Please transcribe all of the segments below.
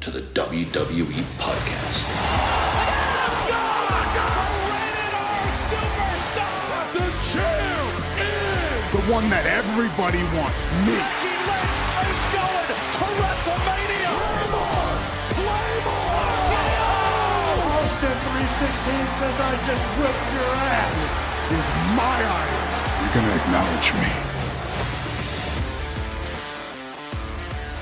to the WWE Podcast. The champ is the one that everybody wants, me. Let's going to WrestleMania. Claymore. Austin 316 says I just whipped your ass. This is my idol. You're going to acknowledge me.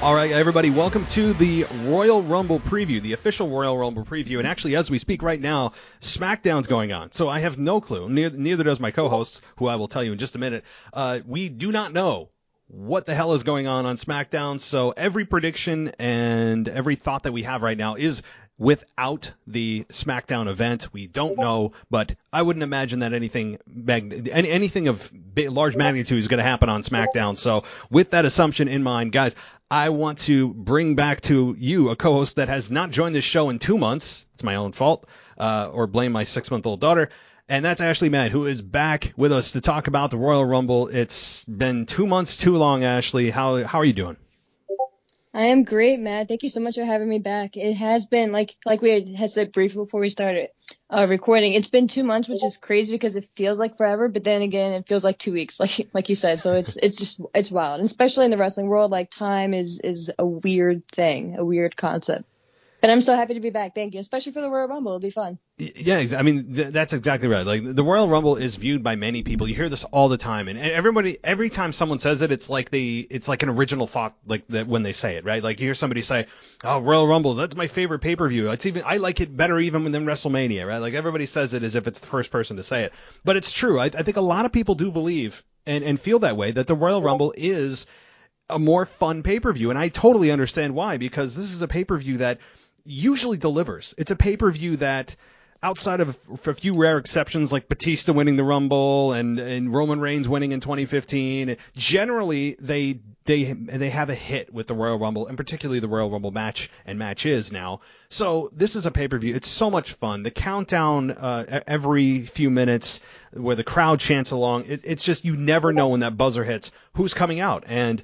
All right, everybody, welcome to the Royal Rumble preview, the official Royal Rumble preview. And actually, as we speak right now, SmackDown's going on. So I have no clue. Neither does my co-host, who I will tell you in just a minute. We do not know what the hell is going on SmackDown. So every prediction and every thought that we have right now is without the SmackDown event. We don't know, but I wouldn't imagine that anything of large magnitude is going to happen on SmackDown. So with that assumption in mind, guys, I want to bring back to you a co-host that has not joined this show in 2 months. It's my own fault, or blame my 6-month-old daughter. And that's Ashley Mann, who is back with us to talk about the Royal Rumble. It's been 2 months too long, Ashley. How are you doing? I am great, Matt. Thank you so much for having me back. It has been, like we had said briefly before we started recording, it's been 2 months, which is crazy because it feels like forever, but then again, it feels like 2 weeks, like you said. So it's wild. And especially in the wrestling world, like time is a weird thing, a weird concept. But I'm so happy to be back. Thank you. Especially for the Royal Rumble. It'll be fun. Yeah, I mean, that's exactly right. Like, the Royal Rumble is viewed by many people. You hear this all the time. And every time someone says it, it's like an original thought, like that when they say it, right? Like, you hear somebody say, oh, Royal Rumble, that's my favorite pay-per-view. I like it better even than WrestleMania, right? Like, everybody says it as if it's the first person to say it. But it's true. I think a lot of people do believe and feel that way, that the Royal Rumble is a more fun pay-per-view. And I totally understand why, because this is a pay-per-view that usually delivers. It's a pay-per-view that, outside of a few rare exceptions like Batista winning the Rumble and Roman Reigns winning in 2015, generally they have a hit with the Royal Rumble, and particularly the Royal Rumble matches now. So this is a pay-per-view. It's so much fun. The countdown every few minutes where the crowd chants along, it's just, you never know when that buzzer hits who's coming out. And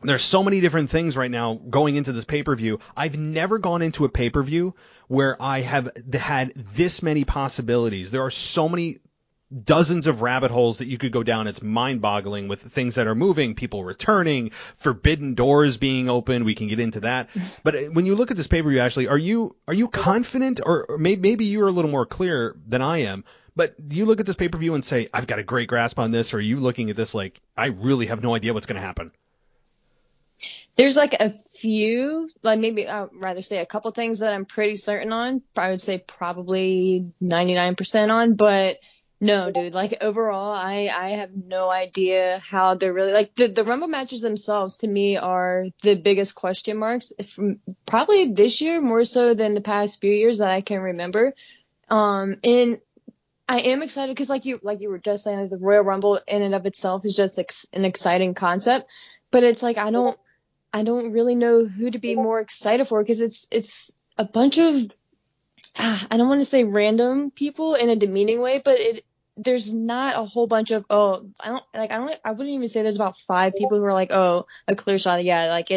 there's so many different things right now going into this pay-per-view. I've never gone into a pay-per-view where I have had this many possibilities. There are so many dozens of rabbit holes that you could go down. It's mind-boggling with things that are moving, people returning, forbidden doors being open. We can get into that. But when you look at this pay-per-view, Ashley, are you confident, or maybe you're a little more clear than I am? But do you look at this pay-per-view and say, I've got a great grasp on this, or are you looking at this like, I really have no idea what's going to happen? There's like a few, like maybe I'd rather say a couple things that I'm pretty certain on. I would say probably 99% on, but no, dude, like overall, I have no idea how they're really, like the Rumble matches themselves to me are the biggest question marks, probably this year more so than the past few years that I can remember. And I am excited because like you were just saying, like, the Royal Rumble in and of itself is just an exciting concept, but it's like, I don't really know who to be more excited for, because it's a bunch of, I don't want to say random people in a demeaning way, but there's not a whole bunch of, I wouldn't even say there's about 5 people who are like, oh, a clear shot. Yeah. Like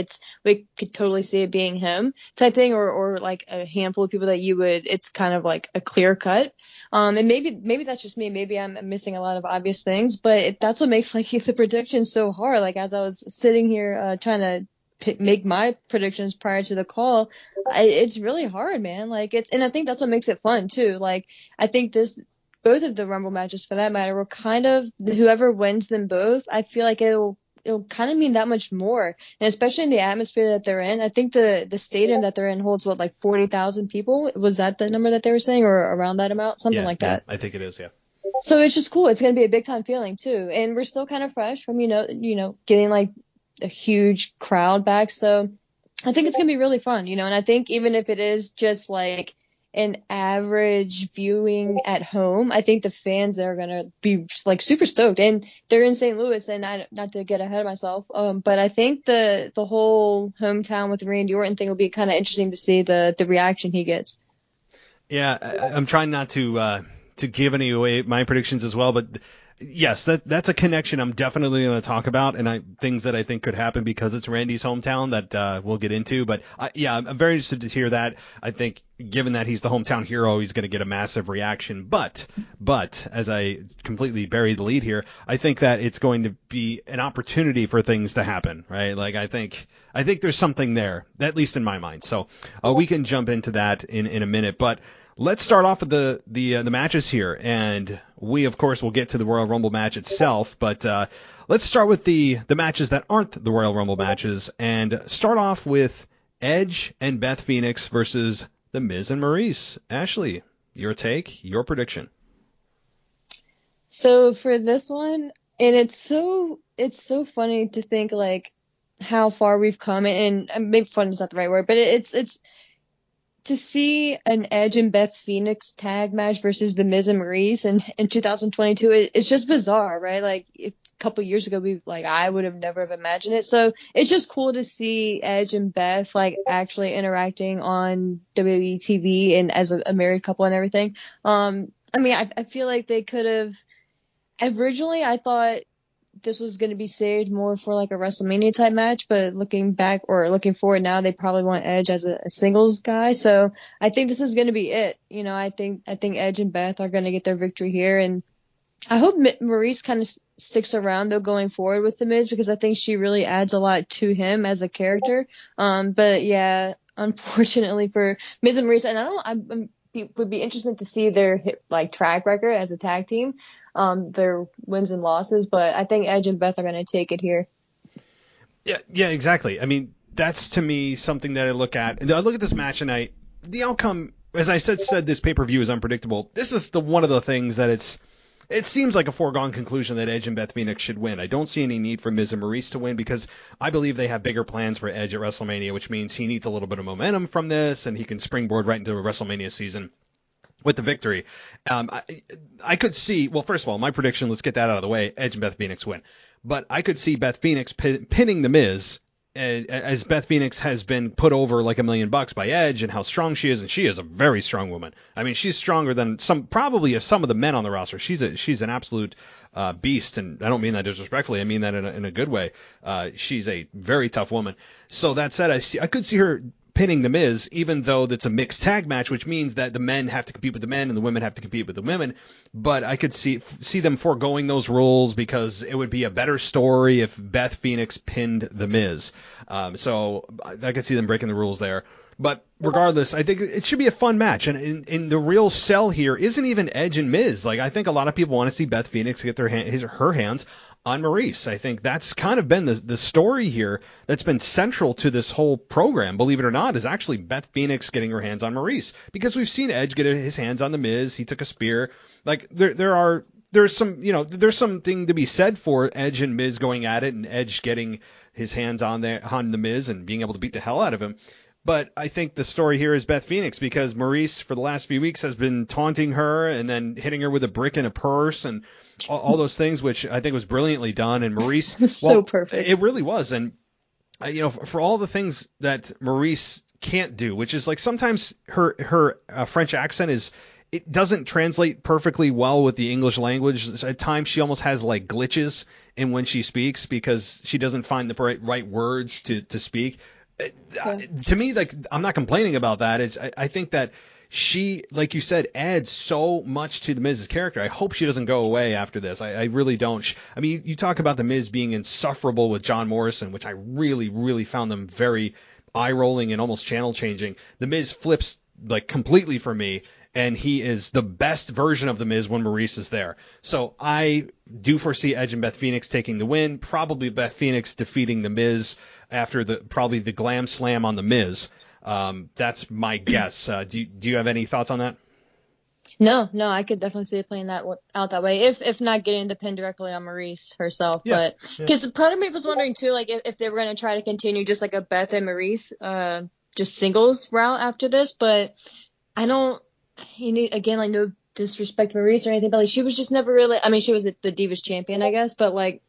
we could totally see it being him type thing, or like a handful of people that it's kind of like a clear cut. And maybe that's just me. Maybe I'm missing a lot of obvious things, but that's what makes like the prediction so hard. Like, as I was sitting here, trying to make my predictions prior to the call, it's really hard, man. Like, and I think that's what makes it fun too. Like, I think both of the Rumble matches, for that matter, will kind of, whoever wins them both, I feel like it'll kind of mean that much more. And especially in the atmosphere that they're in. I think the stadium that they're in holds like 40,000 people. Was that the number that they were saying, or around that amount? Something like that. I think it is. Yeah. So it's just cool. It's going to be a big time feeling too. And we're still kind of fresh from, getting like a huge crowd back. So I think it's going to be really fun, and I think even if it is just like an average viewing at home, I think the fans there are going to be like super stoked, and they're in St. Louis, and not to get ahead of myself, but I think the whole hometown with Randy Orton thing will be kind of interesting to see the reaction he gets. Yeah. I'm trying not to give any away my predictions as well, but yes, that's a connection I'm definitely going to talk about, and things that I think could happen because it's Randy's hometown that we'll get into. But I'm very interested to hear that. I think given that he's the hometown hero, he's going to get a massive reaction. But as I completely buried the lead here, I think that it's going to be an opportunity for things to happen, right? Like I think there's something there, at least in my mind. So we can jump into that in a minute, but. Let's start off with the matches here, and we of course will get to the Royal Rumble match itself, but let's start with the matches that aren't the Royal Rumble matches, and start off with Edge and Beth Phoenix versus The Miz and Maurice. Ashley, your take, your prediction. So for this one, and it's so funny to think like how far we've come, and maybe fun is not the right word, but it's to see an Edge and Beth Phoenix tag match versus The Miz and Maurice in 2022, it's just bizarre, right? Like a couple years ago, I would have never have imagined it. So it's just cool to see Edge and Beth like actually interacting on WWE TV and as a married couple and everything. I mean, I feel like they could have. Originally, I thought this was going to be saved more for like a WrestleMania type match, but looking forward now, they probably want Edge as a singles guy. So I think this is going to be it. You know, I think Edge and Beth are going to get their victory here, and I hope Maurice kind of sticks around though going forward with The Miz, because I think she really adds a lot to him as a character. But yeah, unfortunately for Miz and Maurice, and would be interested to see their like track record as a tag team, their wins and losses, but I think Edge and Beth are going to take it here. Yeah, exactly. I mean, that's to me something that I look at. I look at this match and the outcome, as I said this pay-per-view is unpredictable. This is one of the things that it seems like a foregone conclusion that Edge and Beth Phoenix should win. I don't see any need for Miz and Maurice to win because I believe they have bigger plans for Edge at WrestleMania, which means he needs a little bit of momentum from this, and he can springboard right into a WrestleMania season with the victory. I could see, well, first of all, my prediction, let's get that out of the way, Edge and Beth Phoenix win. But I could see Beth Phoenix pinning The Miz, as Beth Phoenix has been put over like $1 million by Edge and how strong she is, and she is a very strong woman. I mean, she's stronger than some of the men on the roster. She's an absolute beast, and I don't mean that disrespectfully. I mean that in a good way. She's a very tough woman. So that said, I could see her pinning The Miz, even though that's a mixed tag match, which means that the men have to compete with the men and the women have to compete with the women. But I could see them foregoing those rules because it would be a better story if Beth Phoenix pinned The Miz. So I could see them breaking the rules there. But regardless, I think it should be a fun match. And in the real sell here isn't even Edge and Miz. Like, I think a lot of people want to see Beth Phoenix get her hands on Maurice. I think that's kind of been the story here that's been central to this whole program, believe it or not, is actually Beth Phoenix getting her hands on Maurice. Because we've seen Edge get his hands on The Miz. He took a spear. Like, there's something to be said for Edge and Miz going at it and Edge getting his hands on The Miz and being able to beat the hell out of him. But I think the story here is Beth Phoenix, because Maurice for the last few weeks has been taunting her and then hitting her with a brick in a purse and all those things, which I think was brilliantly done. And Maurice was so perfect. It really was. And for all the things that Maurice can't do, which is like sometimes her French accent it doesn't translate perfectly well with the English language. At times she almost has like glitches in when she speaks because she doesn't find the right words to speak. To me, like, I'm not complaining about that. I think that she, like you said, adds so much to The Miz's character. I hope she doesn't go away after this. I really don't. I mean, you talk about The Miz being insufferable with John Morrison, which I really, really found them very eye-rolling and almost channel-changing. The Miz flips like completely for me, and he is the best version of The Miz when Maurice is there. So I do foresee Edge and Beth Phoenix taking the win, probably Beth Phoenix defeating The Miz after probably the glam slam on The Miz. That's my guess. Do you have any thoughts on that? No, I could definitely see it playing out that way. If not getting the pin directly on Maurice herself, yeah, but because part of me was wondering too, like if they were going to try to continue just like a Beth and Maurice, just singles route after this, but I don't. Again, like no disrespect to Maurice or anything, but like she was just never really. I mean, she was the Divas champion, I guess, but like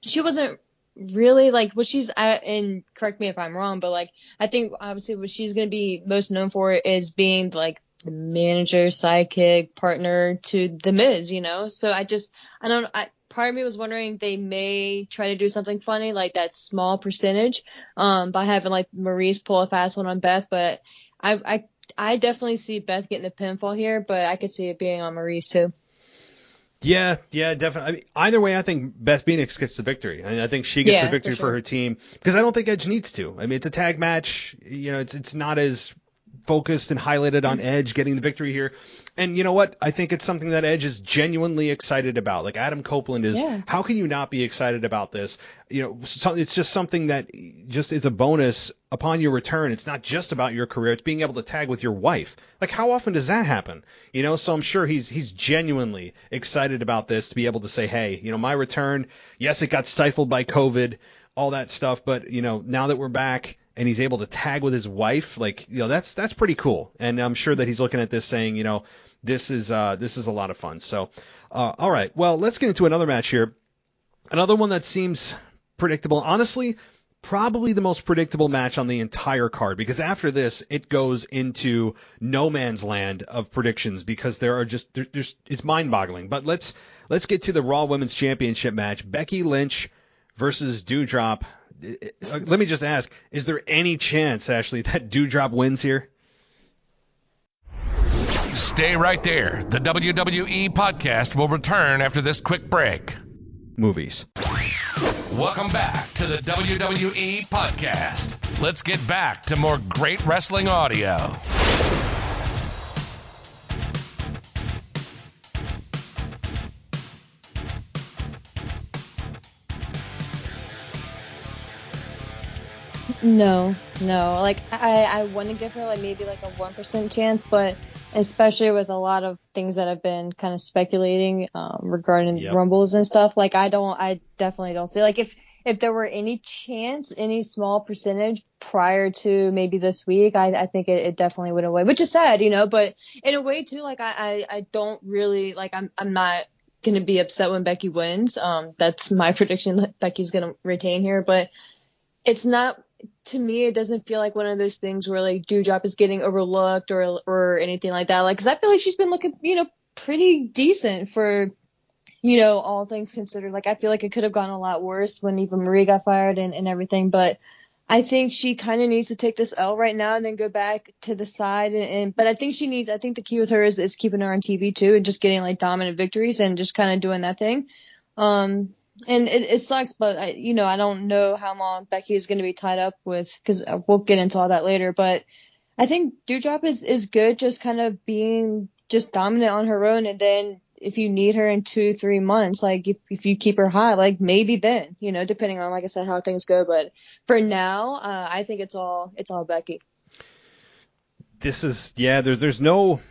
she wasn't really like what she's at. And correct me if I'm wrong, but like I think obviously what she's going to be most known for is being like manager, sidekick, partner to The Miz, So part of me was wondering they may try to do something funny like that small percentage, by having like Maurice pull a fast one on Beth, but I definitely see Beth getting the pinfall here, but I could see it being on Maurice too. Yeah, definitely. I mean, either way, I think Beth Phoenix gets the victory. I think she gets the victory for her team because I don't think Edge needs to. I mean, it's a tag match. It's not as focused and highlighted on Edge getting the victory here. And you know what? I think it's something that Edge is genuinely excited about. Like Adam Copeland is. Yeah. How can you not be excited about this? It's just something that just is a bonus upon your return. It's not just about your career. It's being able to tag with your wife. Like how often does that happen? So I'm sure he's genuinely excited about this to be able to say, hey, my return. Yes, it got stifled by COVID, all that stuff. But now that we're back. And he's able to tag with his wife, that's pretty cool. And I'm sure that he's looking at this saying, this is a lot of fun. So, all right, well, let's get into another match here. Another one that seems predictable. Honestly, probably the most predictable match on the entire card because after this, it goes into no man's land of predictions because there are it's mind-boggling. But let's get to the Raw Women's Championship match: Becky Lynch versus Doudrop. Let me just ask, is there any chance, Ashley, that Doudrop wins here? Stay right there. The WWE podcast will return after this quick break. Movies. Welcome back to the WWE podcast. Let's get back to more great wrestling audio. No. Like I want to give her like maybe like a 1% chance, but especially with a lot of things that have been kind of speculating regarding Rumbles and stuff, like I definitely don't see like if there were any chance, any small percentage prior to maybe this week, I think it definitely would away, which is sad, but in a way too, like I don't really like I'm not gonna be upset when Becky wins. That's my prediction that Becky's gonna retain here, but it's not. To me, it doesn't feel like one of those things where like Doudrop is getting overlooked or anything like that. Like, cause I feel like she's been looking, pretty decent for, all things considered. Like, I feel like it could have gone a lot worse when Eva Marie got fired and everything. But I think she kind of needs to take this L right now and then go back to the side. But I think the key with her is keeping her on TV too and just getting like dominant victories and just kind of doing that thing. And it sucks, but I don't know how long Becky is going to be tied up with, because we'll get into all that later. But I think Doudrop is good, just kind of being just dominant on her own. And then if you need her in 2-3 months, like if you keep her high, like maybe then, depending on, like I said, how things go. But for now, I think it's all Becky. There's no.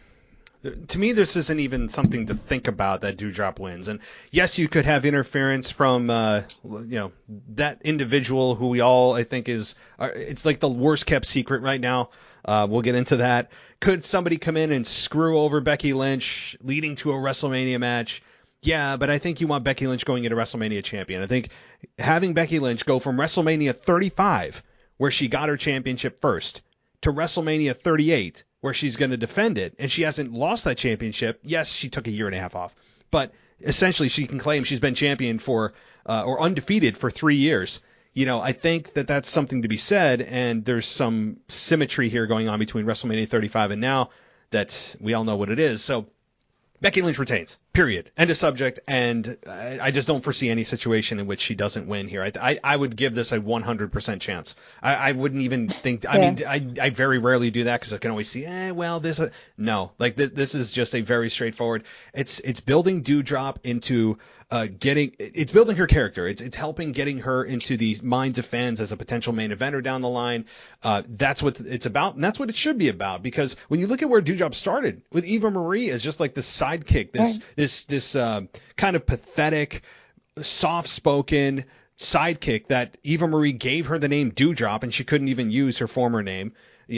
To me, this isn't even something to think about that Doudrop wins. And yes, you could have interference from, that individual who we all, I think it's like the worst kept secret right now. We'll get into that. Could somebody come in and screw over Becky Lynch leading to a WrestleMania match? Yeah, but I think you want Becky Lynch going into WrestleMania champion. I think having Becky Lynch go from WrestleMania 35, where she got her championship first, to WrestleMania 38, where she's going to defend it, and she hasn't lost that championship. Yes, she took a year and a half off, but essentially she can claim she's been champion for or undefeated for 3 years. I think that that's something to be said, and there's some symmetry here going on between WrestleMania 35 and now that we all know what it is. So Becky Lynch retains, period. End of subject, and I just don't foresee any situation in which she doesn't win here. I would give this a 100% chance. I wouldn't even think – I mean, I very rarely do that because I can always see, no. Like, this is just a very straightforward – it's building Doudrop into it's building her character. It's helping getting her into the minds of fans as a potential main eventer down the line. That's what it's about, and that's what it should be about, because when you look at where Doudrop started with Eva Marie as just like this sidekick, this kind of pathetic, soft-spoken sidekick that Eva Marie gave her the name Doudrop, and she couldn't even use her former name.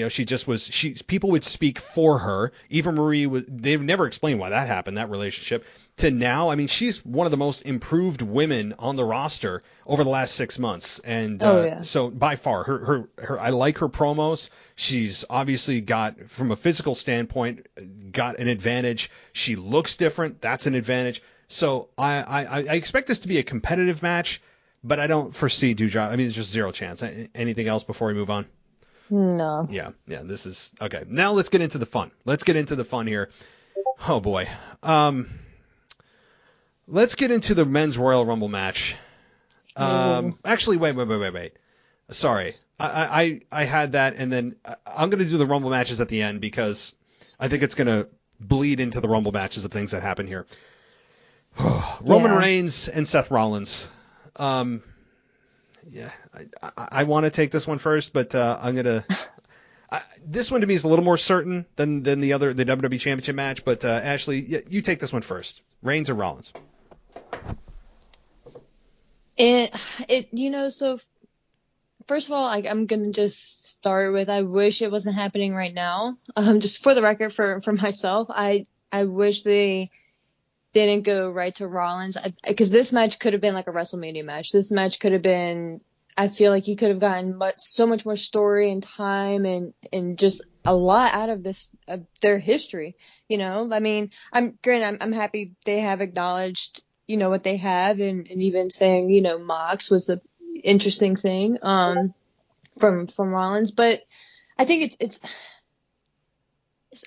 She just was. People would speak for her. Eva Marie was. They've never explained why that happened. That relationship to now. I mean, she's one of the most improved women on the roster over the last 6 months. And so by far, her I like her promos. She's obviously got, from a physical standpoint, got an advantage. She looks different. That's an advantage. So I expect this to be a competitive match, but I don't foresee Doudrop. I mean, it's just zero chance. Anything else before we move on? No. Yeah, this is okay. Now let's get into the fun. Let's get into the fun here. Oh boy. Let's get into the men's Royal Rumble match. Actually, wait. Sorry. I had that, and then I'm going to do the Rumble matches at the end because I think it's going to bleed into the Rumble matches of things that happen here. Roman Reigns and Seth Rollins. I want to take this one first, but I'm gonna. This one to me is a little more certain than the WWE Championship match. But Ashley, you take this one first. Reigns or Rollins? So first of all, I'm gonna just start with, I wish it wasn't happening right now. Just for the record, for myself, I wish they didn't go right to Rollins, because this match could have been like a WrestleMania match. This match could have been, I feel like you could have gotten so much more story and time and just a lot out of their history. I mean, I'm happy they have acknowledged, what they have, and even saying, Mox was an interesting thing, from Rollins. But I think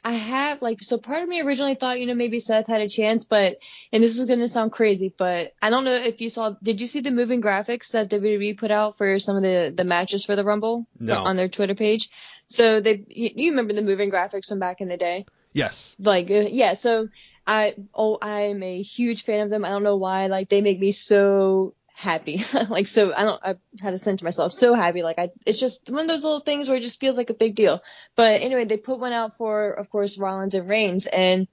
I have, so part of me originally thought, maybe Seth had a chance, and this is going to sound crazy, but I don't know if did you see the moving graphics that WWE put out for some of the matches for the Rumble? No. On their Twitter page? So you remember the moving graphics from back in the day? Yes. So I'm a huge fan of them. I don't know why, they make me so happy. So I had to send to myself, so happy. It's just one of those little things where it just feels like a big deal. But anyway, they put one out for, of course, Rollins and Reigns, and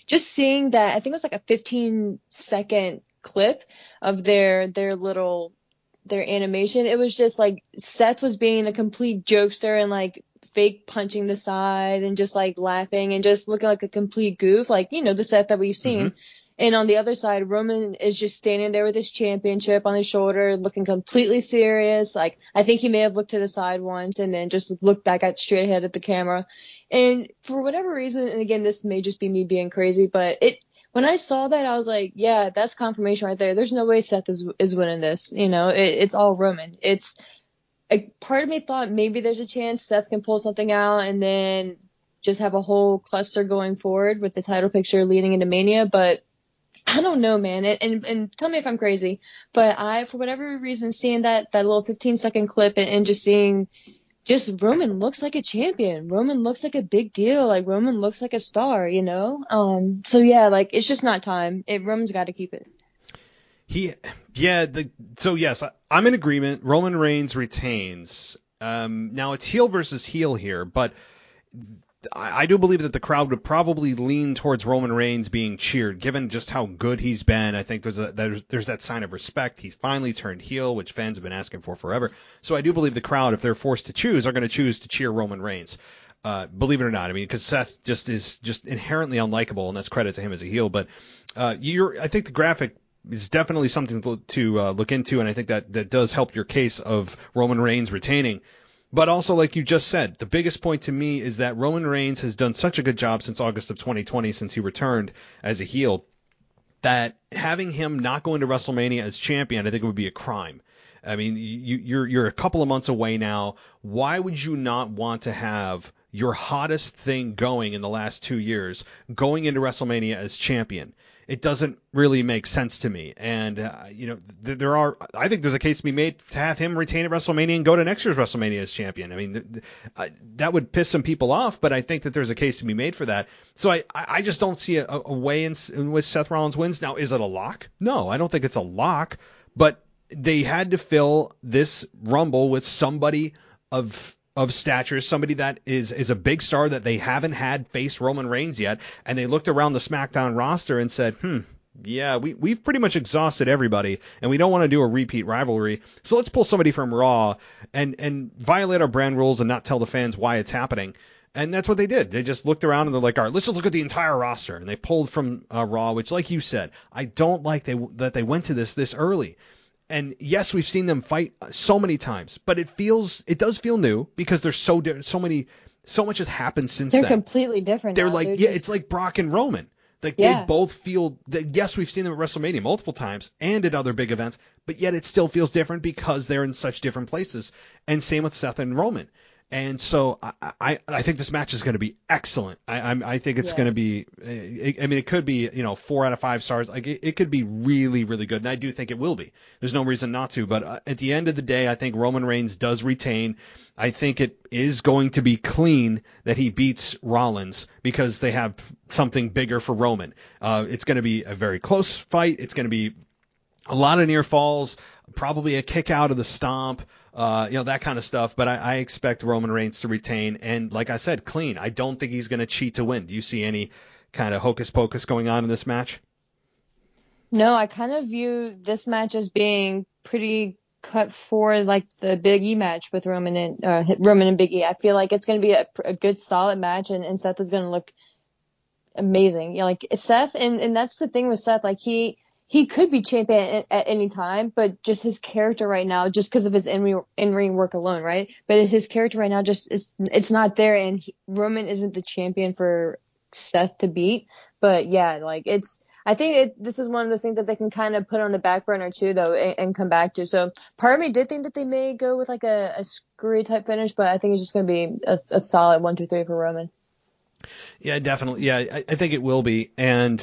just seeing that, I think it was like a 15-second clip of their animation. It was just Seth was being a complete jokester and fake punching the side and just laughing and just looking like a complete goof, the Seth that we've seen. Mm-hmm. And on the other side, Roman is just standing there with his championship on his shoulder, looking completely serious. I think he may have looked to the side once and then just looked back straight ahead at the camera. And for whatever reason, and again, this may just be me being crazy, but when I saw that, I was like, yeah, that's confirmation right there. There's no way Seth is winning this. It's all Roman. Part of me thought maybe there's a chance Seth can pull something out and then just have a whole cluster going forward with the title picture leading into Mania, but I don't know, man. And tell me if I'm crazy, but for whatever reason, seeing that little 15-second clip and just seeing Roman looks like a champion. Roman looks like a big deal. Roman looks like a star, So yeah, it's just not time. Roman's got to keep it. So yes, I'm in agreement. Roman Reigns retains. Now it's heel versus heel here, but I do believe that the crowd would probably lean towards Roman Reigns being cheered, given just how good he's been. I think there's that sign of respect. He's finally turned heel, which fans have been asking for forever. So I do believe the crowd, if they're forced to choose, are going to choose to cheer Roman Reigns. Believe it or not, I mean, because Seth is inherently unlikable, and that's credit to him as a heel. But I think the graphic is definitely something to look into, and I think that does help your case of Roman Reigns retaining. But also, like you just said, the biggest point to me is that Roman Reigns has done such a good job since August of 2020, since he returned as a heel, that having him not go into WrestleMania as champion, I think it would be a crime. I mean, you're a couple of months away now. Why would you not want to have your hottest thing going in the last 2 years going into WrestleMania as champion? It doesn't really make sense to me. And, I think there's a case to be made to have him retain at WrestleMania and go to next year's WrestleMania as champion. I mean, that would piss some people off, but I think that there's a case to be made for that. So I just don't see a way in which Seth Rollins wins. Now, is it a lock? No, I don't think it's a lock, but they had to fill this Rumble with somebody of stature, somebody that is a big star that they haven't had face Roman Reigns yet, and they looked around the SmackDown roster and said, yeah, we've pretty much exhausted everybody, and we don't want to do a repeat rivalry. So let's pull somebody from Raw and violate our brand rules and not tell the fans why it's happening. And that's what they did. They just looked around and they're like, all right, let's just look at the entire roster. And they pulled from Raw, which, like you said, I don't like that they went to this early. And yes, we've seen them fight so many times, but it does feel new because there's so much has happened since then. They're completely different. They're now. like, it's like Brock and Roman. Like they both feel that, yes, we've seen them at WrestleMania multiple times and at other big events, but yet it still feels different because they're in such different places. And same with Seth and Roman. And so I think this match is going to be excellent. I think it's going to be. I mean, it could be 4 out of 5 stars. Like it could be really, really good, and I do think it will be. There's no reason not to. But at the end of the day, I think Roman Reigns does retain. I think it is going to be clean that he beats Rollins because they have something bigger for Roman. It's going to be a very close fight. It's going to be a lot of near falls, probably a kick out of the stomp. That kind of stuff. But I expect Roman Reigns to retain. And like I said, clean. I don't think he's going to cheat to win. Do you see any kind of hocus pocus going on in this match? No, I kind of view this match as being pretty cut for like the Big E match with Roman and Big E. I feel like it's going to be a good, solid match, and Seth is going to look amazing. Like Seth, and that's the thing with Seth. Like he could be champion at any time, but just his character right now, just because of his in-ring work alone, right? But his character right now just it's not there, and Roman isn't the champion for Seth to beat. But yeah, like I think this is one of those things that they can kind of put on the back burner too, though, and come back to. So part of me did think that they may go with like a screwy type finish, but I think it's just going to be a solid 1, 2, 3 for Roman. Yeah, definitely. Yeah, I think it will be, and.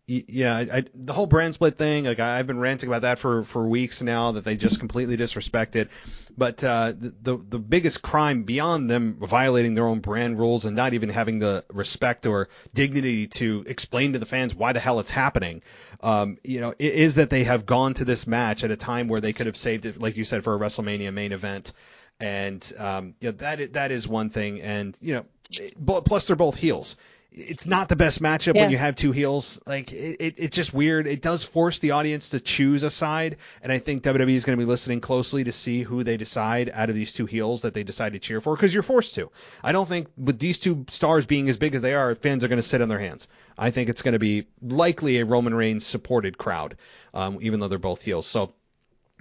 Yeah, the whole brand split thing, like I've been ranting about that for weeks now, that they just completely disrespected. But the biggest crime beyond them violating their own brand rules and not even having the respect or dignity to explain to the fans why the hell it's happening, is that they have gone to this match at a time where they could have saved it, like you said, for a WrestleMania main event. And that is one thing. And plus they're both heels. It's not the best matchup when you have two heels. Like it's just weird. It does force the audience to choose a side, and I think WWE is going to be listening closely to see who they decide out of these two heels that they decide to cheer for, because you're forced to. I don't think with these two stars being as big as they are, fans are going to sit on their hands. I think it's going to be likely a Roman Reigns supported crowd, even though they're both heels. So.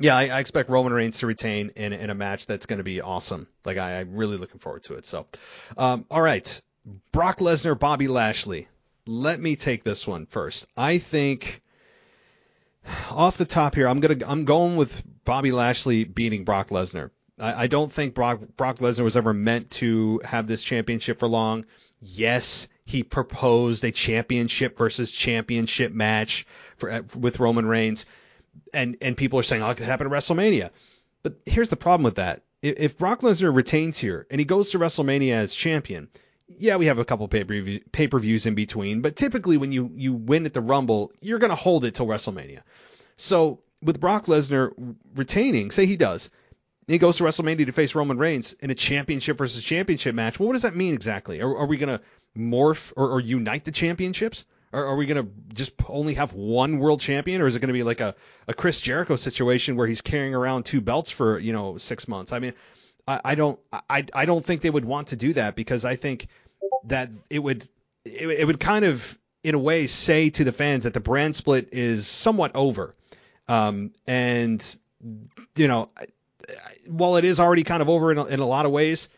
Yeah, I expect Roman Reigns to retain in a match that's going to be awesome. Like I'm really looking forward to it. So, all right. Brock Lesnar, Bobby Lashley. Let me take this one first. I think off the top here, I'm going with Bobby Lashley beating Brock Lesnar. I don't think Brock Lesnar was ever meant to have this championship for long. Yes, he proposed a championship versus championship match with Roman Reigns, and people are saying, oh, it could happen at WrestleMania. But here's the problem with that. If Brock Lesnar retains here and he goes to WrestleMania as champion, yeah, we have a couple pay-per-views in between, but typically when you win at the Rumble, you're going to hold it till WrestleMania. So with Brock Lesnar retaining, say he does, and he goes to WrestleMania to face Roman Reigns in a championship versus championship match, well, what does that mean exactly? Are we going to morph or unite the championships? Or are we going to just only have one world champion, or is it going to be like a Chris Jericho situation where he's carrying around 2 belts for 6 months? I mean, I don't think they would want to do that, because I think that it would kind of, in a way, say to the fans that the brand split is somewhat over. And while it is already kind of over in a lot of ways,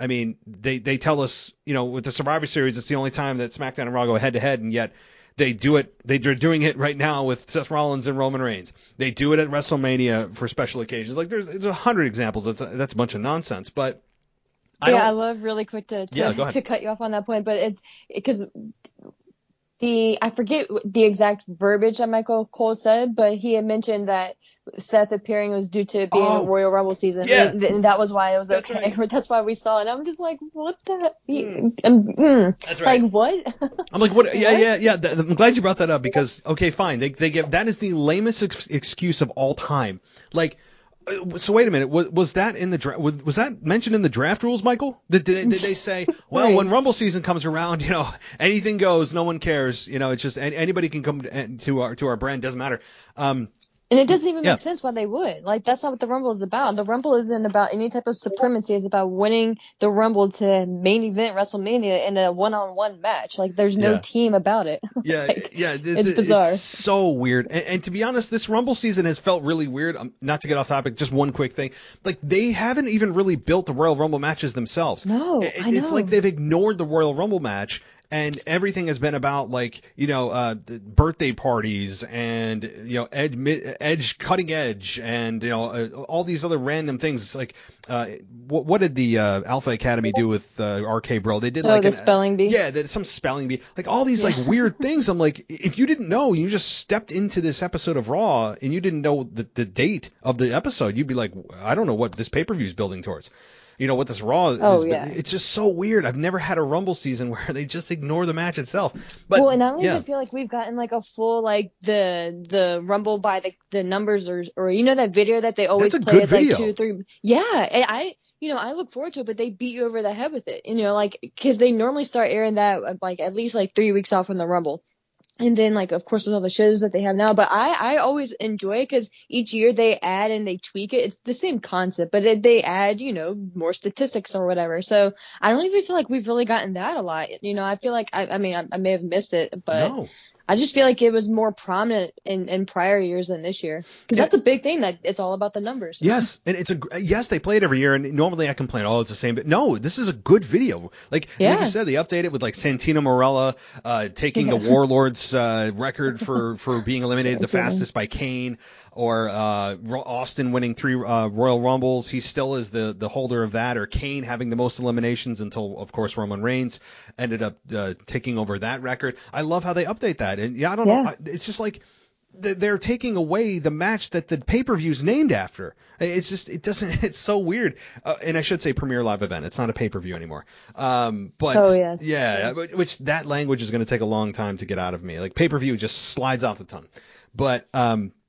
I mean, they tell us, with the Survivor Series, it's the only time that SmackDown and Raw go head to head, and yet they do it. They're doing it right now with Seth Rollins and Roman Reigns. They do it at WrestleMania for special occasions. Like there's 100 examples. That's a bunch of nonsense. But I love really quick to cut you off on that point, but it's because I forget the exact verbiage that Michael Cole said, but he had mentioned that Seth appearing was due to being a Royal Rumble season, and that was why it was okay. Right. That's why we saw it. I'm just like, what the? That's right. Like what? I'm like, what? Yeah. I'm glad you brought that up, because okay, fine. They give that is the lamest excuse of all time. Like, So wait a minute. Was that in the draft? Was that mentioned in the draft rules, Michael? Did they say, well, Right. when Rumble season comes around, anything goes, no one cares. It's just anybody can come to our brand, doesn't matter. And it doesn't even Yeah. make sense why they would. Like, that's not what the Rumble is about. The Rumble isn't about any type of supremacy. It's about winning the Rumble to main event WrestleMania in a one-on-one match. Like, there's no Yeah. team about it. Yeah, Like, yeah, it's bizarre. It's so weird. And to be honest, this Rumble season has felt really weird. Not to get off topic, just one quick thing. Like, they haven't even really built the Royal Rumble matches themselves. No, I know. It's like they've ignored the Royal Rumble match. And everything has been about the birthday parties and edge cutting edge and all these other random things. Like what did the Alpha Academy do with RK Bro? They did the spelling bee. Yeah, some spelling bee. Like all these like weird things. I'm like, if you didn't know, you just stepped into this episode of Raw and you didn't know the date of the episode, you'd be like, I don't know what this pay-per-view is building towards. What this Raw is. Oh, yeah. It's just so weird. I've never had a Rumble season where they just ignore the match itself. But, and I don't even feel like we've gotten like a full like the Rumble by the numbers or that video that they always That's a play good as like video. 2 or 3. Yeah, and I look forward to it, but they beat you over the head with it. Because they normally start airing that like at least like 3 weeks off from the Rumble. And then, like, of course, there's all the shows that they have now. But I always enjoy it because each year they add and they tweak it. It's the same concept, but they add, more statistics or whatever. So I don't even feel like we've really gotten that a lot. I feel like, I may have missed it, but No. I just feel like it was more prominent in prior years than this year. Because that's a big thing, that it's all about the numbers. Yes, and yes, they play it every year, and normally I complain, it's the same, but no, this is a good video. Like you said, they update it with like Santino Marella taking the Warlord's record for being eliminated the fastest by Kane, or Austin winning 3 Royal Rumbles. He still is the holder of that, or Kane having the most eliminations until, of course, Roman Reigns ended up taking over that record. I love how they update that, and I don't know, it's just like they're taking away the match that the pay-per-view's named after. It's so weird. And I should say Premier Live Event. It's not a pay-per-view anymore. But which that language is going to take a long time to get out of me. Like pay-per-view just slides off the tongue. But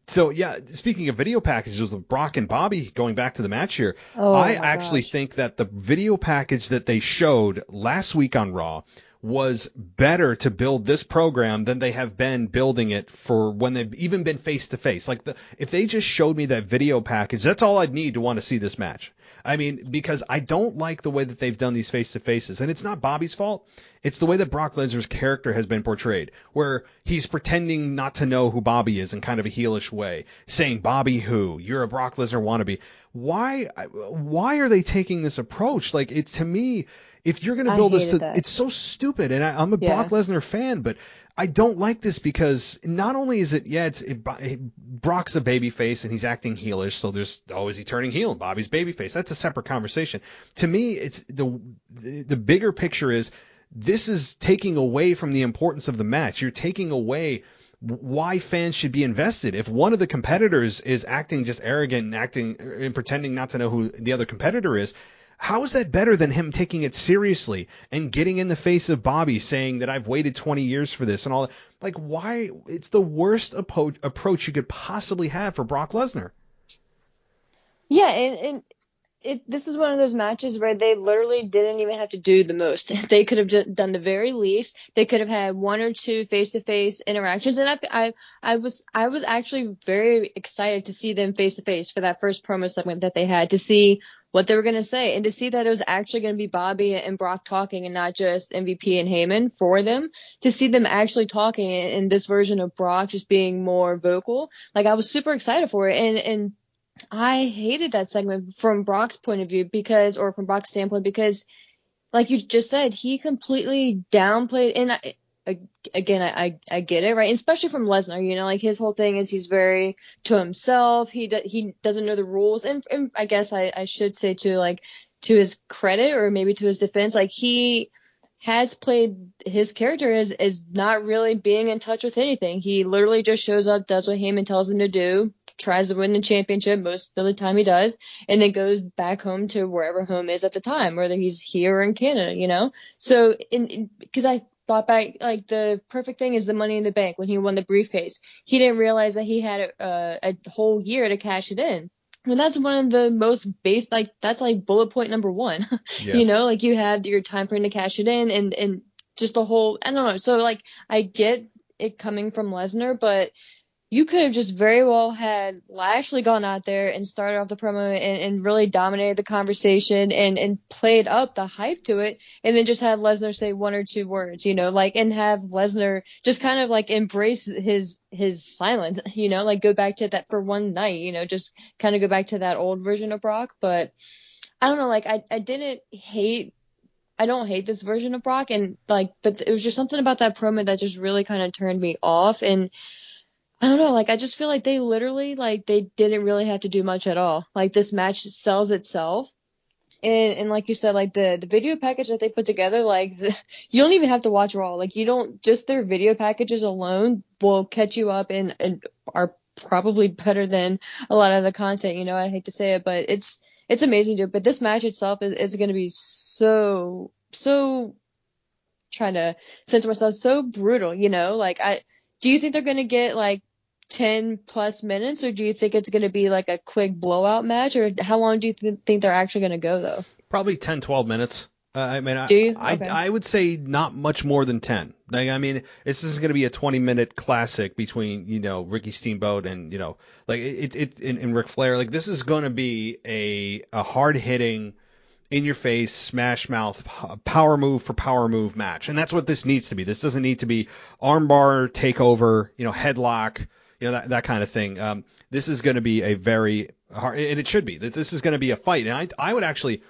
so yeah, speaking of video packages with Brock and Bobby, going back to the match here, I actually think that the video package that they showed last week on Raw was better to build this program than they have been building it for when they've even been face to face. Like if they just showed me that video package, that's all I'd need to want to see this match. I mean, because I don't like the way that they've done these face to faces, and it's not Bobby's fault. It's the way that Brock Lesnar's character has been portrayed, where he's pretending not to know who Bobby is in kind of a heelish way, saying, Bobby who? You're a Brock Lesnar wannabe. Why are they taking this approach? Like, it's, to me, if you're going to build this, it's so stupid. And I'm a Brock Lesnar fan, but I don't like this because not only is Brock's a babyface and he's acting heelish, so there's, is he turning heel? Bobby's babyface. That's a separate conversation. To me, it's the bigger picture is this is taking away from the importance of the match. You're taking away why fans should be invested. If one of the competitors is acting just arrogant and pretending not to know who the other competitor is, how is that better than him taking it seriously and getting in the face of Bobby saying that I've waited 20 years for this and all that? Like, why? It's the worst approach you could possibly have for Brock Lesnar. Yeah, and this is one of those matches where they literally didn't even have to do the most. They could have just done the very least. They could have had 1 or 2 face-to-face interactions, and I was actually very excited to see them face-to-face for that first promo segment that they had, to see what they were going to say, and to see that it was actually going to be Bobby and Brock talking and not just MVP and Heyman for them, to see them actually talking in this version of Brock just being more vocal. Like, I was super excited for it, and I hated that segment from Brock's point of view or from Brock's standpoint, because like you just said, he completely downplayed, and I get it, right? And especially from Lesnar, like his whole thing is he's very to himself. He doesn't know the rules, and I guess I should say to his credit, or maybe to his defense, like he has played his character as not really being in touch with anything. He literally just shows up, does what Heyman tells him to do, tries to win the championship most of the time he does, and then goes back home to wherever home is at the time, whether he's here or in Canada, So, because I thought back, like the perfect thing is the Money in the Bank when he won the briefcase. He didn't realize that he had a whole year to cash it in. Well, that's one of the most base, like, that's like bullet point number one. Yeah. You know, like you have your time frame to cash it in and just the whole, I don't know. So, like, I get it coming from Lesnar, but you could have just very well had Lashley gone out there and started off the promo and really dominated the conversation and played up the hype to it, and then just had Lesnar say one or two words, you know, like, and have Lesnar just kind of like embrace his silence, you know, like go back to that for one night, you know, just kind of go back to that old version of Brock. But I don't know, like I don't hate this version of Brock, and like, but it was just something about that promo that just really kind of turned me off. And I don't know, like, I just feel like they literally, like, they didn't really have to do much at all. Like, this match sells itself. And like you said, like, the video package that they put together, like, you don't even have to watch Raw. Like, you don't, just their video packages alone will catch you up and are probably better than a lot of the content, you know, I hate to say it, but it's amazing, dude. But this match itself is going to be so trying to censor myself, so brutal, you know, like, do you think they're going to get, like, 10 plus minutes, or do you think it's going to be like a quick blowout match, or how long do you think they're actually going to go, though? Probably 10, 12 minutes. I mean, do you? Okay. I would say not much more than 10. Like, I mean, this is going to be a 20-minute classic between, you know, Ricky Steamboat and, you know, like and Ric Flair. Like, this is going to be a hard-hitting, in-your-face, smash mouth, power move for power move match. And that's what this needs to be. This doesn't need to be armbar, takeover, you know, headlock, you know, that kind of thing. This is going to be a very hard, and it should be. This is going to be a fight. And I would actually,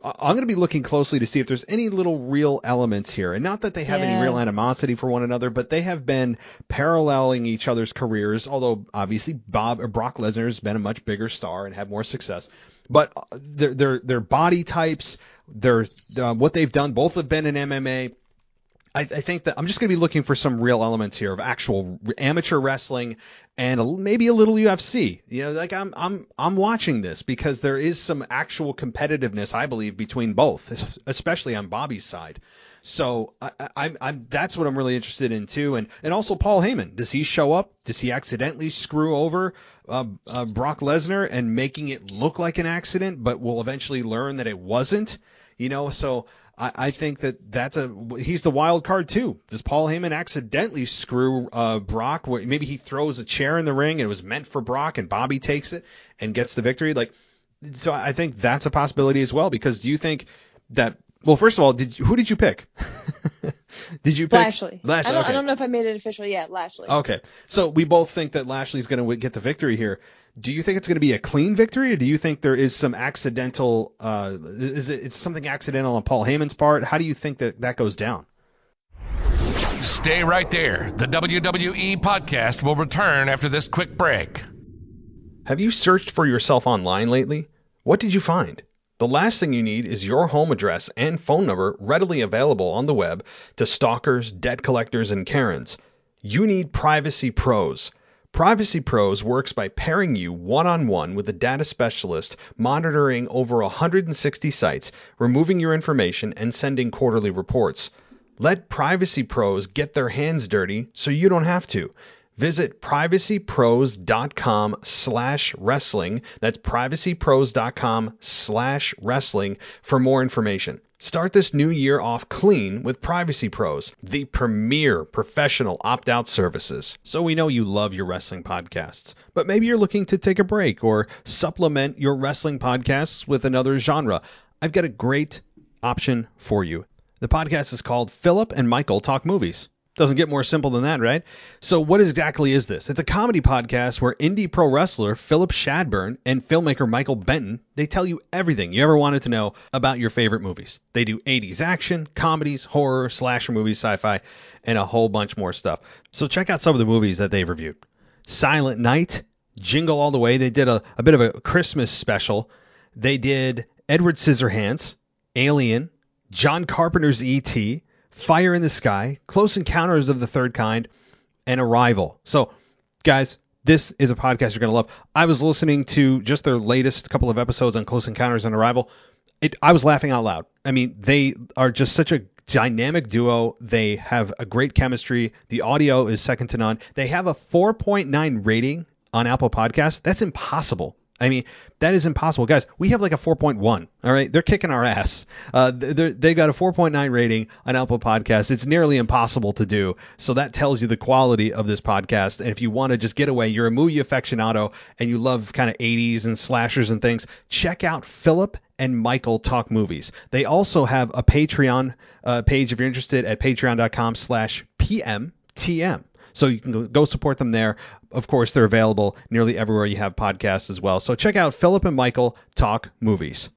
I'm going to be looking closely to see if there's any little real elements here. And not that they have any real animosity for one another, but they have been paralleling each other's careers, although obviously Brock Lesnar has been a much bigger star and had more success. But their body types, their what they've done, both have been in MMA. I think that I'm just going to be looking for some real elements here of actual amateur wrestling and maybe a little UFC. You know, like I'm watching this because there is some actual competitiveness, I believe, between both, especially on Bobby's side. So I'm that's what I'm really interested in too. And also Paul Heyman, does he show up? Does he accidentally screw over Brock Lesnar and making it look like an accident, but we'll eventually learn that it wasn't? You know, so I think he's the wild card too. Does Paul Heyman accidentally screw Brock? Maybe he throws a chair in the ring and it was meant for Brock and Bobby takes it and gets the victory. Like, so I think that's a possibility as well. Because do you think that? Well, first of all, who did you pick? Did you pick Lashley? I don't know if I made it official yet. Lashley. Okay, so we both think that Lashley's going to get the victory here. Do you think it's going to be a clean victory, or do you think there is some accidental? It's something accidental on Paul Heyman's part? How do you think that goes down? Stay right there. The WWE podcast will return after this quick break. Have you searched for yourself online lately? What did you find? The last thing you need is your home address and phone number readily available on the web to stalkers, debt collectors, and Karens. You need Privacy Pros. Privacy Pros works by pairing you one-on-one with a data specialist monitoring over 160 sites, removing your information, and sending quarterly reports. Let Privacy Pros get their hands dirty so you don't have to. Visit privacypros.com/wrestling. That's privacypros.com/wrestling for more information. Start this new year off clean with Privacy Pros, the premier professional opt-out services. So we know you love your wrestling podcasts, but maybe you're looking to take a break or supplement your wrestling podcasts with another genre. I've got a great option for you. The podcast is called Philip and Michael Talk Movies. Doesn't get more simple than that, right? So what exactly is this? It's a comedy podcast where indie pro wrestler Philip Shadburn and filmmaker Michael Benton, they tell you everything you ever wanted to know about your favorite movies. They do 80s action, comedies, horror, slasher movies, sci-fi, and a whole bunch more stuff. So check out some of the movies that they've reviewed. Silent Night, Jingle All the Way. They did a bit of a Christmas special. They did Edward Scissorhands, Alien, John Carpenter's E.T., Fire in the Sky, Close Encounters of the Third Kind, and Arrival. So, guys, this is a podcast you're going to love. I was listening to just their latest couple of episodes on Close Encounters and Arrival. I was laughing out loud. I mean, they are just such a dynamic duo. They have a great chemistry. The audio is second to none. They have a 4.9 rating on Apple Podcasts. That's impossible. I mean, that is impossible. Guys, we have like a 4.1, all right? They're kicking our ass. They've got a 4.9 rating on Apple Podcasts. It's nearly impossible to do. So that tells you the quality of this podcast. And if you want to just get away, you're a movie aficionado, and you love kind of 80s and slashers and things, check out Philip and Michael Talk Movies. They also have a Patreon page if you're interested at patreon.com/PMTM. So you can go support them there. Of course, they're available nearly everywhere you have podcasts as well. So check out Philip and Michael Talk Movies.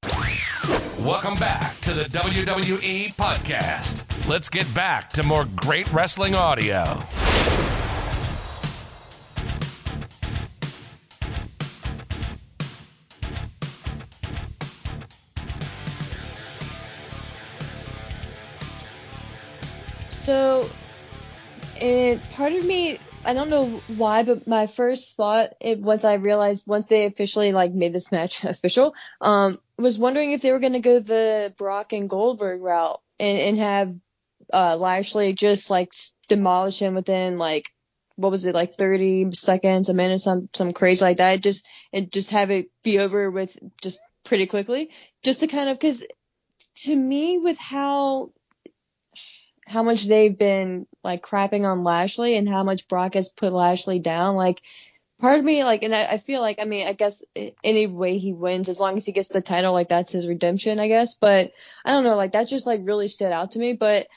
Welcome back to the WWE Podcast. Let's get back to more great wrestling audio. So, part of me, I don't know why, but my first thought, once they officially like made this match official, was wondering if they were going to go the Brock and Goldberg route and have Lashley just like demolish him within like, what was it, like 30 seconds, a minute, some crazy like that. Just have it be over with just pretty quickly, just to kind of, because to me, with how much they've been like crapping on Lashley and how much Brock has put Lashley down, like part of me, like, and I feel like, I mean, I guess any way he wins, as long as he gets the title, like that's his redemption, I guess. But I don't know, like that just like really stood out to me. But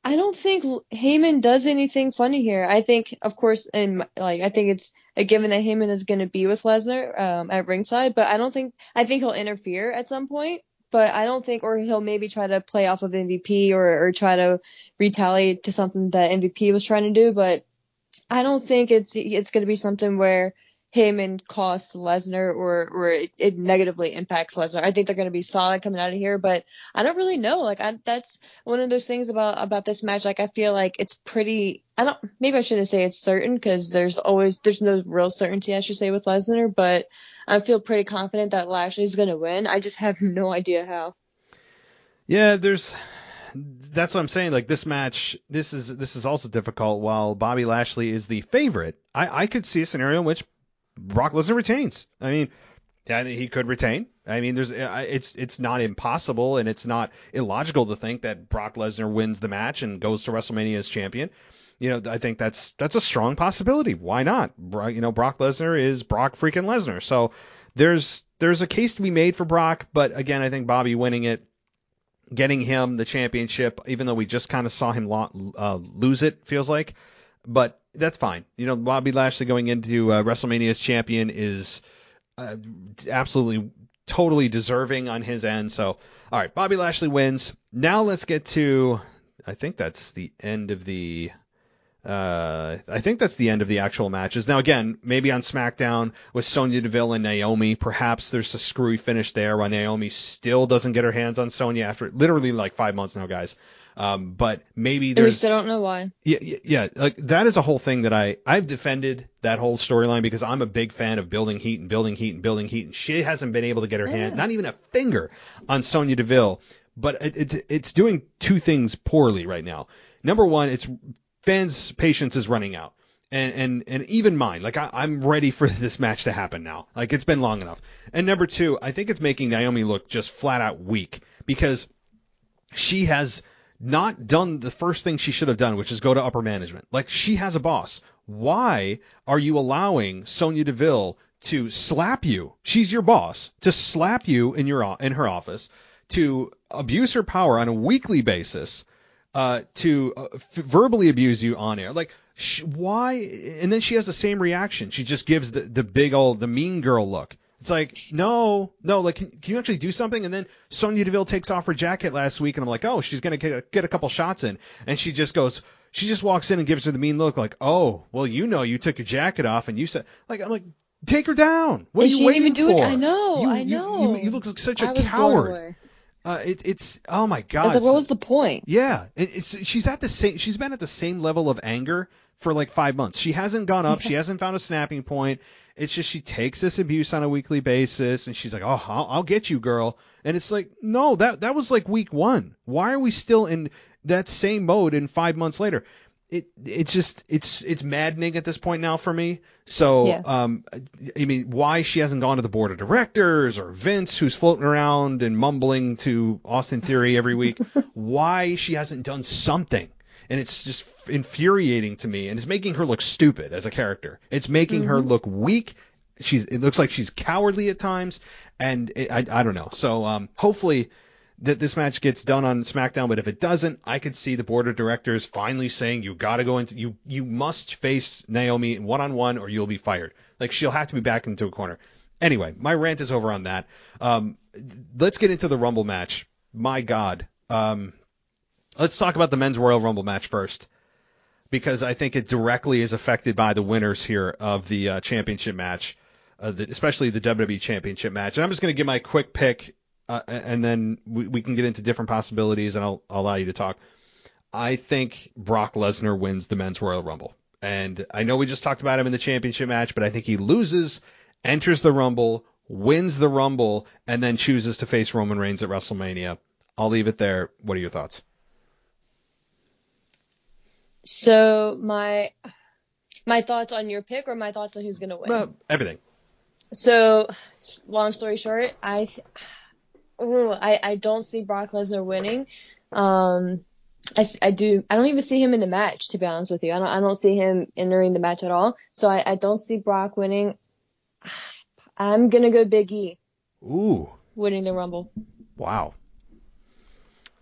I don't think Heyman does anything funny here. I think, of course, and like I think it's a given that Heyman is going to be with Lesnar at ringside, but I think he'll interfere at some point. But I don't think, or he'll maybe try to play off of MVP or try to retaliate to something that MVP was trying to do. But I don't think it's going to be something where Heyman costs Lesnar or it negatively impacts Lesnar. I think they're going to be solid coming out of here, but I don't really know. Like that's one of those things about this match. Like I feel like it's pretty. Maybe I shouldn't say it's certain, because there's no real certainty, I should say, with Lesnar, but I feel pretty confident that Lashley's going to win. I just have no idea how. Yeah, that's what I'm saying. Like this match, this is also difficult. While Bobby Lashley is the favorite, I could see a scenario in which Brock Lesnar retains. I mean, yeah, he could retain. I mean, it's not impossible, and it's not illogical to think that Brock Lesnar wins the match and goes to WrestleMania as champion. You know, I think that's a strong possibility. Why not? You know, Brock Lesnar is Brock freaking Lesnar. So there's a case to be made for Brock, but again, I think Bobby winning it, getting him the championship, even though we just kind of saw him lose it, feels like, but that's fine. You know, Bobby Lashley going into WrestleMania as champion is absolutely, totally deserving on his end. So, all right, Bobby Lashley wins. Now let's get to, I think that's the end of the actual matches. Now, again, maybe on SmackDown with Sonya Deville and Naomi, perhaps there's a screwy finish there while Naomi still doesn't get her hands on Sonya after literally like 5 months now, guys. But maybe there's... We still don't know why. Yeah. Like that is a whole thing that I've defended that whole storyline, because I'm a big fan of building heat, and she hasn't been able to get her hand, not even a finger, on Sonya Deville. But it's doing two things poorly right now. Number one, it's fans' patience is running out. And even mine, like I'm ready for this match to happen now. Like it's been long enough. And number two, I think it's making Naomi look just flat out weak, because she has not done the first thing she should have done, which is go to upper management. Like, she has a boss. Why are you allowing Sonya Deville to slap you? She's your boss. To slap you in her office, to abuse her power on a weekly basis, to verbally abuse you on air. Like, why? And then she has the same reaction. She just gives the mean girl look. It's like, no, like, can you actually do something? And then Sonya Deville takes off her jacket last week, and I'm like, oh, she's going to get a couple shots in. And she just walks in and gives her the mean look, like, oh, well, you took your jacket off, and you said, like, I'm like, take her down. What are you waiting for? I know. You look like such a coward. It's oh my god. I was like, what was the point? Yeah, she's been at the same level of anger for like 5 months. She hasn't gone up. She hasn't found a snapping point. It's just she takes this abuse on a weekly basis, and she's like, oh, I'll get you, girl. And it's like, no, that was like week one. Why are we still in that same mode in 5 months later? it's maddening at this point now for me. So, Yeah. I mean, why she hasn't gone to the board of directors or Vince, who's floating around and mumbling to Austin Theory every week, why she hasn't done something. And it's just infuriating to me, and it's making her look stupid as a character. It's making her look weak. It looks like she's cowardly at times, and I don't know. So hopefully that this match gets done on SmackDown, but if it doesn't, I could see the board of directors finally saying you got to go into you must face Naomi one-on-one or you'll be fired. Like, she'll have to be back into a corner. Anyway, my rant is over on that. Let's get into the Rumble match. My God. Let's talk about the Men's Royal Rumble match first, because I think it directly is affected by the winners here of the championship match, especially the WWE championship match. And I'm just going to give my quick pick, and then we can get into different possibilities, and I'll allow you to talk. I think Brock Lesnar wins the Men's Royal Rumble. And I know we just talked about him in the championship match, but I think he loses, enters the Rumble, wins the Rumble, and then chooses to face Roman Reigns at WrestleMania. I'll leave it there. What are your thoughts? So my thoughts on your pick, or my thoughts on who's going to win? Everything. So, long story short, I don't see Brock Lesnar winning. I don't even see him in the match, to be honest with you. I don't see him entering the match at all. So I don't see Brock winning. I'm going to go Big E. Ooh. Winning the Rumble. Wow.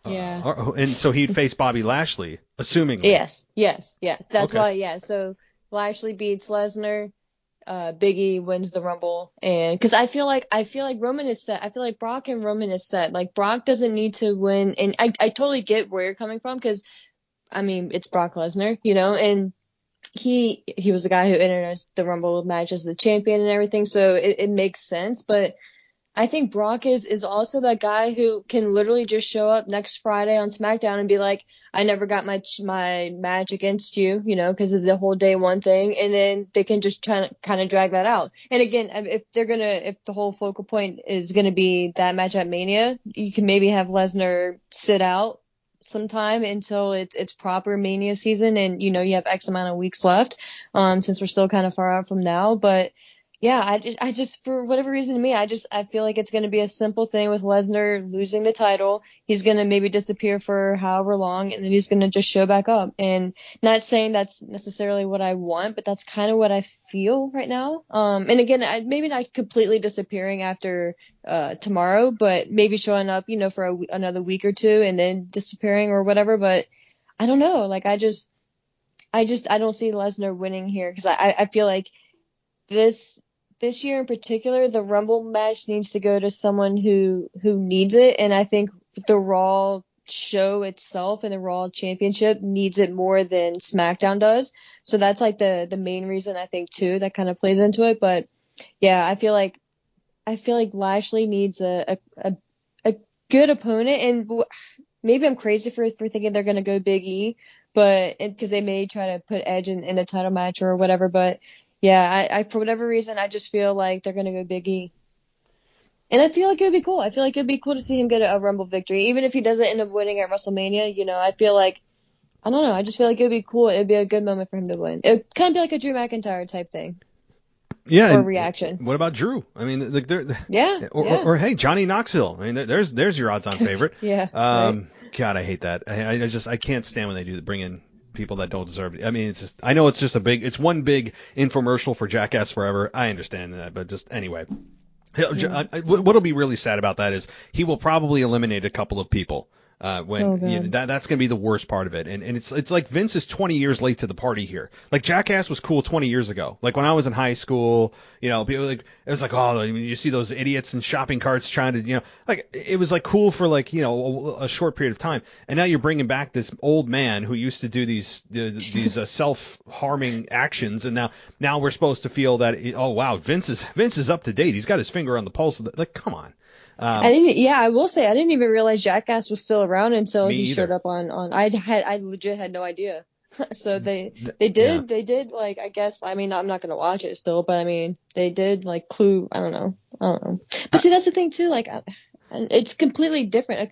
Yeah. And so he'd face Bobby Lashley, assuming. Yes. Yeah. That's okay. why. Yeah. So Lashley beats Lesnar. Big E wins the Rumble, and because I feel like Roman is set. I feel like Brock and Roman is set. Like, Brock doesn't need to win, and I totally get where you're coming from, because I mean, it's Brock Lesnar, and he was the guy who entered the Rumble match as the champion and everything, so it makes sense. But I think Brock is also that guy who can literally just show up next Friday on SmackDown and be like, I never got my match against you, because of the whole day one thing. And then they can just kind of drag that out. And again, if the whole focal point is going to be that match at Mania, you can maybe have Lesnar sit out sometime until it's proper Mania season. And, you have X amount of weeks left, since we're still kind of far out from now. But yeah, I just for whatever reason to me, I feel like it's going to be a simple thing with Lesnar losing the title. He's going to maybe disappear for however long, and then he's going to just show back up. And not saying that's necessarily what I want, but that's kind of what I feel right now. And again, maybe not completely disappearing after tomorrow, but maybe showing up, for another week or two and then disappearing or whatever. But I don't know. Like, I don't see Lesnar winning here, because I feel like this year in particular, the Rumble match needs to go to someone who needs it. And I think the Raw show itself and the Raw Championship needs it more than SmackDown does. So that's like the main reason, I think, too, that kind of plays into it. But yeah, I feel like Lashley needs a good opponent. And maybe I'm crazy for thinking they're going to go Big E, but because they may try to put Edge in the title match or whatever. But yeah, I for whatever reason, I just feel like they're going to go Big E. And I feel like it would be cool. I feel like it would be cool to see him get a Rumble victory. Even if he doesn't end up winning at WrestleMania, I feel like, I don't know, I just feel like it would be cool. It would be a good moment for him to win. It would kind of be like a Drew McIntyre type thing. Yeah. Or reaction. What about Drew? I mean, like, yeah. Or hey, Johnny Knoxville. I mean, there's your odds-on favorite. Yeah. Right. God, I hate that. I can't stand when they bring in people that don't deserve it. I mean, I know it's one big infomercial for Jackass Forever. I understand that, but just anyway. What'll be really sad about that is he will probably eliminate a couple of people. That's going to be the worst part of it. And it's like Vince is 20 years late to the party here. Like, Jackass was cool 20 years ago. Like, when I was in high school, people it was like, oh, you see those idiots in shopping carts trying to, like, it was like cool for like, a short period of time. And now you're bringing back this old man who used to do these self-harming actions. And now we're supposed to feel that, oh wow, Vince is up to date. He's got his finger on the pulse of like, come on. I will say I didn't even realize Jackass was still around until he showed up on. I legit had no idea. So they did like, I guess, I mean, I'm not gonna watch it still, but I mean, they did like Clue. I don't know. But see, that's the thing too. Like, And it's a completely different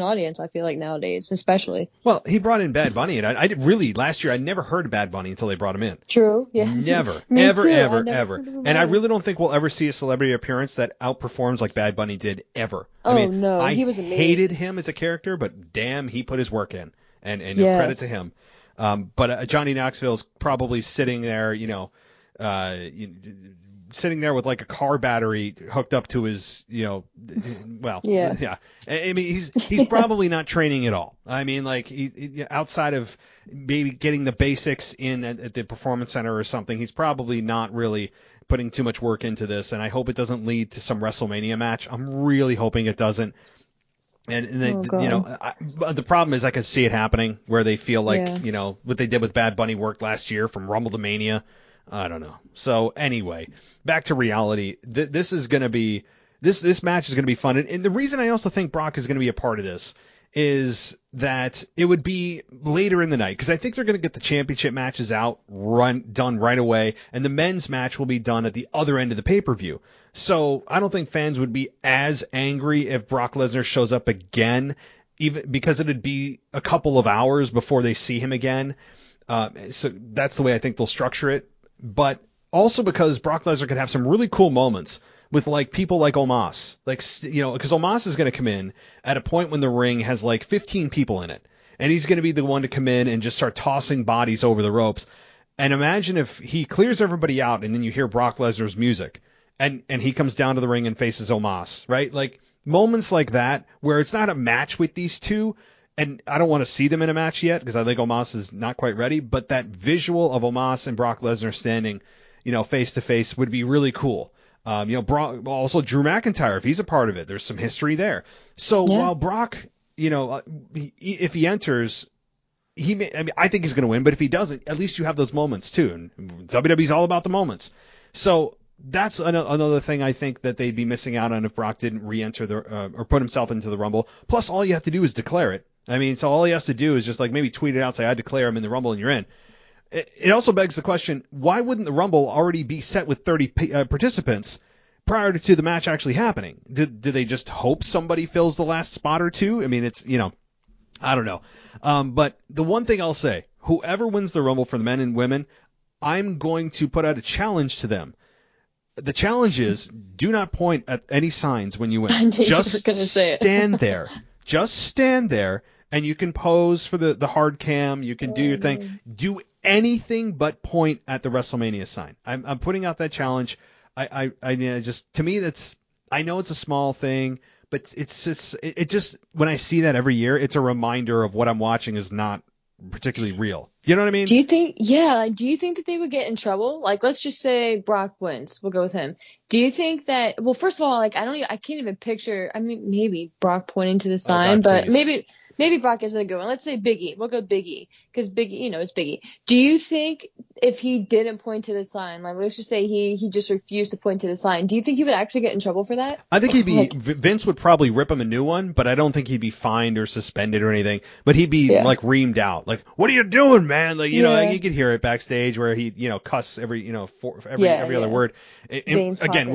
audience, I feel like, nowadays, especially. Well, he brought in Bad Bunny, and I really, last year, I never heard of Bad Bunny until they brought him in. True, yeah. Never, Me ever, too. ever, I never ever. heard of him And I either. really don't think we'll ever see a celebrity appearance that outperforms like Bad Bunny did ever. Oh, I mean, no, I he was amazing. hated him as a character, but damn, he put his work in, and Yes. credit to him. But Johnny Knoxville's probably sitting there, sitting there with like a car battery hooked up to his, well, yeah. I mean, he's probably not training at all. I mean, like he outside of maybe getting the basics in at the performance center or something, he's probably not really putting too much work into this. And I hope it doesn't lead to some WrestleMania match. I'm really hoping it doesn't. And the problem is I can see it happening where they feel like, what they did with Bad Bunny worked last year from Rumble to Mania. I don't know. So anyway, back to reality. This is going to be this match is going to be fun. And the reason I also think Brock is going to be a part of this is that it would be later in the night, because I think they're going to get the championship matches done right away, and the men's match will be done at the other end of the pay-per-view. So I don't think fans would be as angry if Brock Lesnar shows up again, even because it'd be a couple of hours before they see him again. So that's the way I think they'll structure it. But also because Brock Lesnar could have some really cool moments with like people like Omos, because Omos is going to come in at a point when the ring has like 15 people in it, and he's going to be the one to come in and just start tossing bodies over the ropes. And imagine if he clears everybody out, and then you hear Brock Lesnar's music, and he comes down to the ring and faces Omos, right? Like moments like that where it's not a match with these two. And I don't want to see them in a match yet because I think Omos is not quite ready. But that visual of Omos and Brock Lesnar standing, face to face would be really cool. Also Drew McIntyre, if he's a part of it, there's some history there. So while Brock, if he enters, I think he's going to win. But if he doesn't, at least you have those moments too. And WWE's all about the moments. So that's another thing I think that they'd be missing out on if Brock didn't re-enter or put himself into the Rumble. Plus, all you have to do is declare it. I mean, so all he has to do is just like maybe tweet it out, say, I declare him in the Rumble, and you're in. It also begs the question, why wouldn't the Rumble already be set with 30 participants prior to the match actually happening? Do they just hope somebody fills the last spot or two? I mean, it's, I don't know. But the one thing I'll say, whoever wins the Rumble for the men and women, I'm going to put out a challenge to them. The challenge is, do not point at any signs when you win. I knew just you were gonna say it. stand there. Just stand there, and you can pose for the hard cam. You can do your thing. Do anything but point at the WrestleMania sign. I'm putting out that challenge. I just, to me, I know it's a small thing, but it's just when I see that every year, it's a reminder of what I'm watching is not particularly real. You know what I mean? Do you think that they would get in trouble? Like, let's just say Brock wins. We'll go with him. Do you think that, well, first of all, like, I can't even picture, I mean, maybe Brock pointing to the sign, God, but maybe Brock isn't a good one. Let's say Big E. We'll go Big E, because Big E, it's Big E. Do you think if he didn't point to the sign, like, let's just say he just refused to point to the sign, do you think he would actually get in trouble for that? I think Vince would probably rip him a new one, but I don't think he'd be fined or suspended or anything. But he'd be like reamed out. Like, what are you doing, man? Like, like, you could hear it backstage where he, cuss every other word. And again,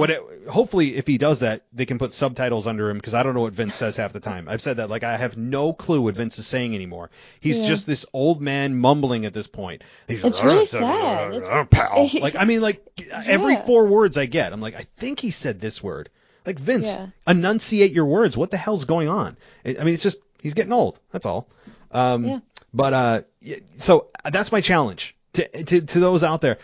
hopefully if he does that, they can put subtitles under him, because I don't know what Vince says half the time. I've said that, like, I have no clue what Vince is saying anymore. He's just this old man mumbling at this point. It's really sad. Pal. Like, I mean, like, every 4 words I get, I'm like, I think he said this word. Like, Vince, enunciate your words. What the hell's going on? I mean, it's just, he's getting old. That's all. But so that's my challenge to those out there.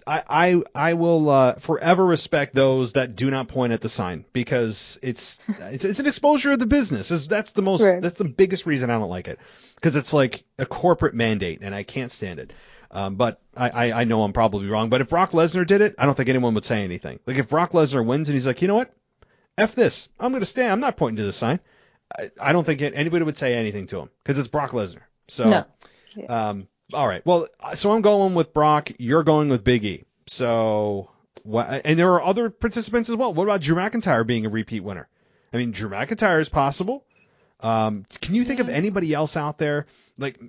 I will forever respect those that do not point at the sign, because it's an exposure of the business. That's the biggest reason I don't like it, because it's like a corporate mandate, and I can't stand it. But I know I'm probably wrong. But if Brock Lesnar did it, I don't think anyone would say anything. Like, if Brock Lesnar wins and he's like, you know what, F this, I'm going to stand. I'm not pointing to the sign. I don't think anybody would say anything to him, because it's Brock Lesnar. So, no. All right. Well, so I'm going with Brock. You're going with Big E. So, and there are other participants as well. What about Drew McIntyre being a repeat winner? I mean, Drew McIntyre is possible. Can you think of anybody else out there? Like,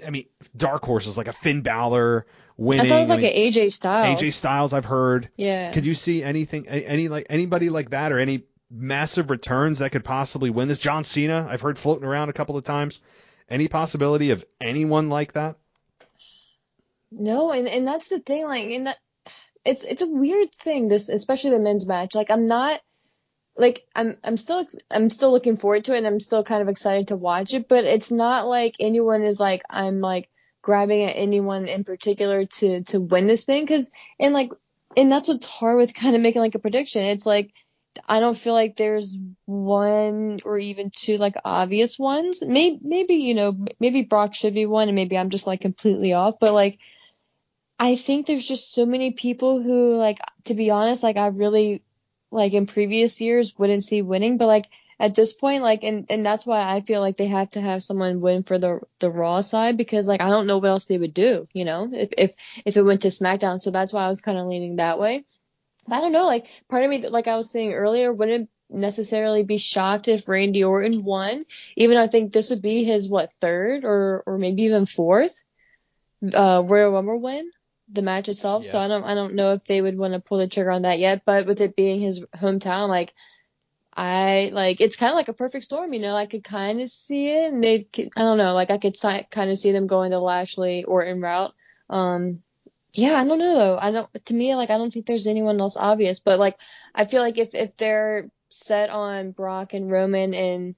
I mean, dark horses like a Finn Balor winning. I thought an AJ Styles. AJ Styles, I've heard. Yeah. Could you see anybody like that, or any massive returns that could possibly win this? John Cena, I've heard floating around a couple of times. Any possibility of anyone like that? No, and that's the thing, like, in that it's a weird thing, this, especially the men's match. Like, I'm not, like, I'm still looking forward to it, and I'm still kind of excited to watch it, but it's not like anyone is like, I'm like grabbing at anyone in particular to win this thing, and that's what's hard with kind of making like a prediction. It's like, I don't feel like there's one or even two like obvious ones. Maybe Brock should be one, and maybe I'm just like completely off, but like, I think there's just so many people who, like, to be honest, like, I really, like, in previous years wouldn't see winning, but like at this point, like, and that's why I feel like they have to have someone win for the Raw side, because like, I don't know what else they would do, if it went to SmackDown. So that's why I was kind of leaning that way. But I don't know, like, part of me, like I was saying earlier, wouldn't necessarily be shocked if Randy Orton won. Even I think this would be his, third or maybe even fourth Royal Rumble win, the match itself. Yeah. So I don't know if they would want to pull the trigger on that yet, but with it being his hometown, like, it's kind of like a perfect storm, I could kind of see it, and I don't know, like, I could kind of see them going the Lashley Orton route. Yeah, I don't know though. To me, like, I don't think there's anyone else obvious, but like, I feel like if they're set on Brock and Roman and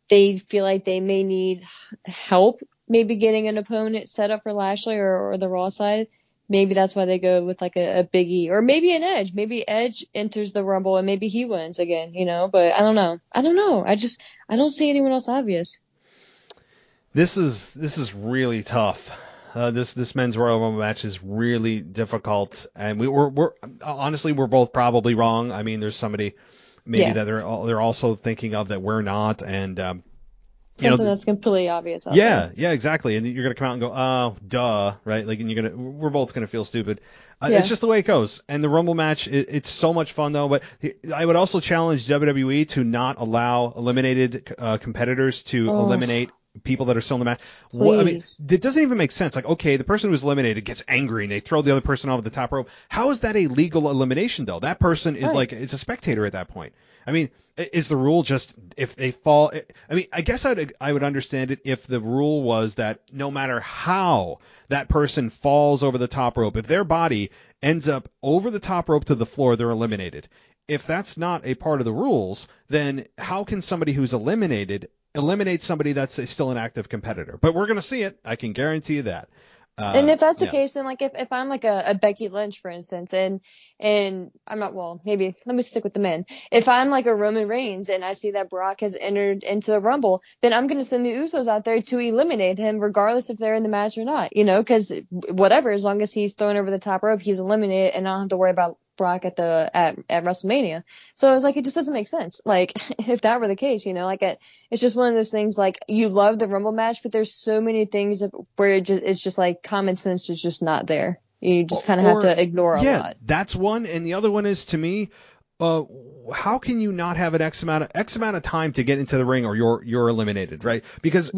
they feel like they may need help, maybe getting an opponent set up for Lashley or the Raw side, maybe that's why they go with like a Big E, or maybe an Edge. Maybe Edge enters the Rumble and maybe he wins again, but I don't know. I don't see anyone else obvious. This is really tough. This men's Royal Rumble match is really difficult, and we're honestly, we're both probably wrong. I mean, there's somebody maybe that they're also thinking of that we're not, and something that's completely obvious. Yeah, exactly. And you're gonna come out and go, oh, duh, right? Like, and we're both gonna feel stupid. It's just the way it goes. And the Rumble match, it's so much fun though. But I would also challenge WWE to not allow eliminated competitors to eliminate people that are still in the match. I mean, it doesn't even make sense. Like, okay, the person who was eliminated gets angry and they throw the other person over the top rope. How is that a legal elimination though? That person is like, it's a spectator at that point. I mean, is the rule just if they fall? I mean, I guess I would understand it if the rule was that no matter how that person falls over the top rope, if their body ends up over the top rope to the floor, they're eliminated. If that's not a part of the rules, then how can somebody who's eliminate somebody that's still an active competitor? But we're going to see it. I can guarantee you that. And if that's the case, then like if I'm like a Becky Lynch, for instance, and I'm not, well, maybe let me stick with the men. If I'm like a Roman Reigns and I see that Brock has entered into the Rumble, then I'm going to send the Usos out there to eliminate him, regardless if they're in the match or not, because whatever, as long as he's thrown over the top rope, he's eliminated, and I don't have to worry about Brock at WrestleMania. So I was like, it just doesn't make sense. Like, if that were the case, it's just one of those things, like, you love the Rumble match, but there's so many things where it's just like common sense is just not there. You just kind of have to ignore a lot. Yeah, that's one. And the other one is, to me, how can you not have an X amount of time to get into the ring, or you're eliminated, right? Because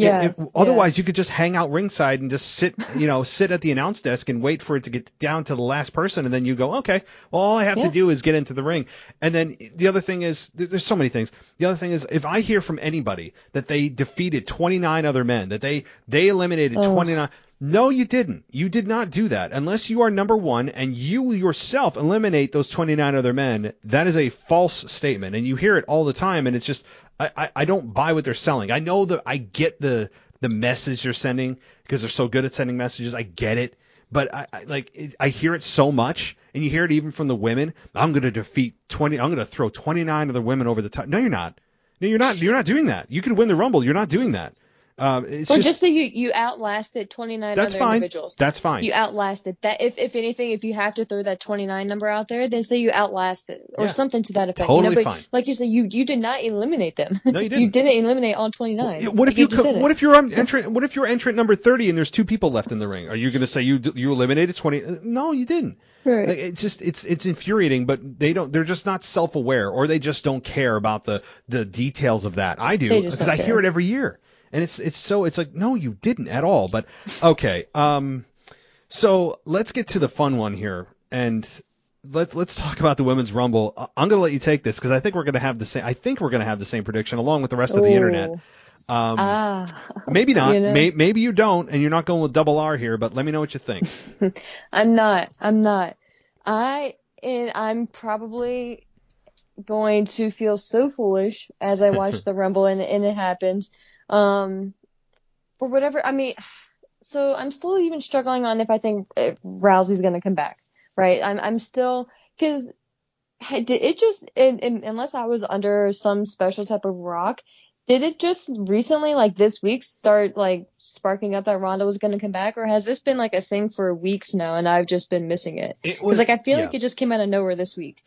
otherwise you could just hang out ringside and just sit at the announce desk and wait for it to get down to the last person, and then you go, okay, well, all I have to do is get into the ring. And then the other thing is, there's so many things. The other thing is, if I hear from anybody that they defeated 29 other men, that they eliminated 29. No, you didn't. You did not do that. Unless you are number one and you yourself eliminate those 29 other men, that is a false statement. And you hear it all the time, and it's just, I don't buy what they're selling. I know that I get the message they're sending because they're so good at sending messages. I get it. But I hear it so much, and you hear it even from the women. I'm going to throw 29 other women over the top. No, you're not. No, you're not. You're not doing that. You could win the Rumble. You're not doing that. Just say you outlasted 29 other individuals. That's fine. You outlasted that. If anything, if you have to throw that 29 number out there, then say you outlasted or something to that effect. Totally but fine. Like you said, you did not eliminate them. No, you didn't. You didn't eliminate all 29. What if you're entrant number 30 and there's two people left in the ring? Are you going to say you eliminated 20? No, you didn't. Right. It's just it's infuriating, but they're just not self-aware, or they just don't care about the details of that. I do, because I hear it every year. And it's like, no, you didn't at all. But okay, so let's get to the fun one here. And let's talk about the Women's Rumble. I'm going to let you take this because I think we're going to have the same. I think we're going to have the same prediction along with the rest of the internet. Maybe not. You know? Maybe you don't, and you're not going with double R here. But let me know what you think. I'm not. I'm probably going to feel so foolish as I watch the Rumble and it happens. For whatever, I mean, so I'm still even struggling on if I think Rousey's going to come back, right? I'm still, because did it just, unless I was under some special type of rock, did it just recently, like this week, start like sparking up that Ronda was going to come back, or has this been like a thing for weeks now and I've just been missing it? Because like I feel like it just came out of nowhere this week.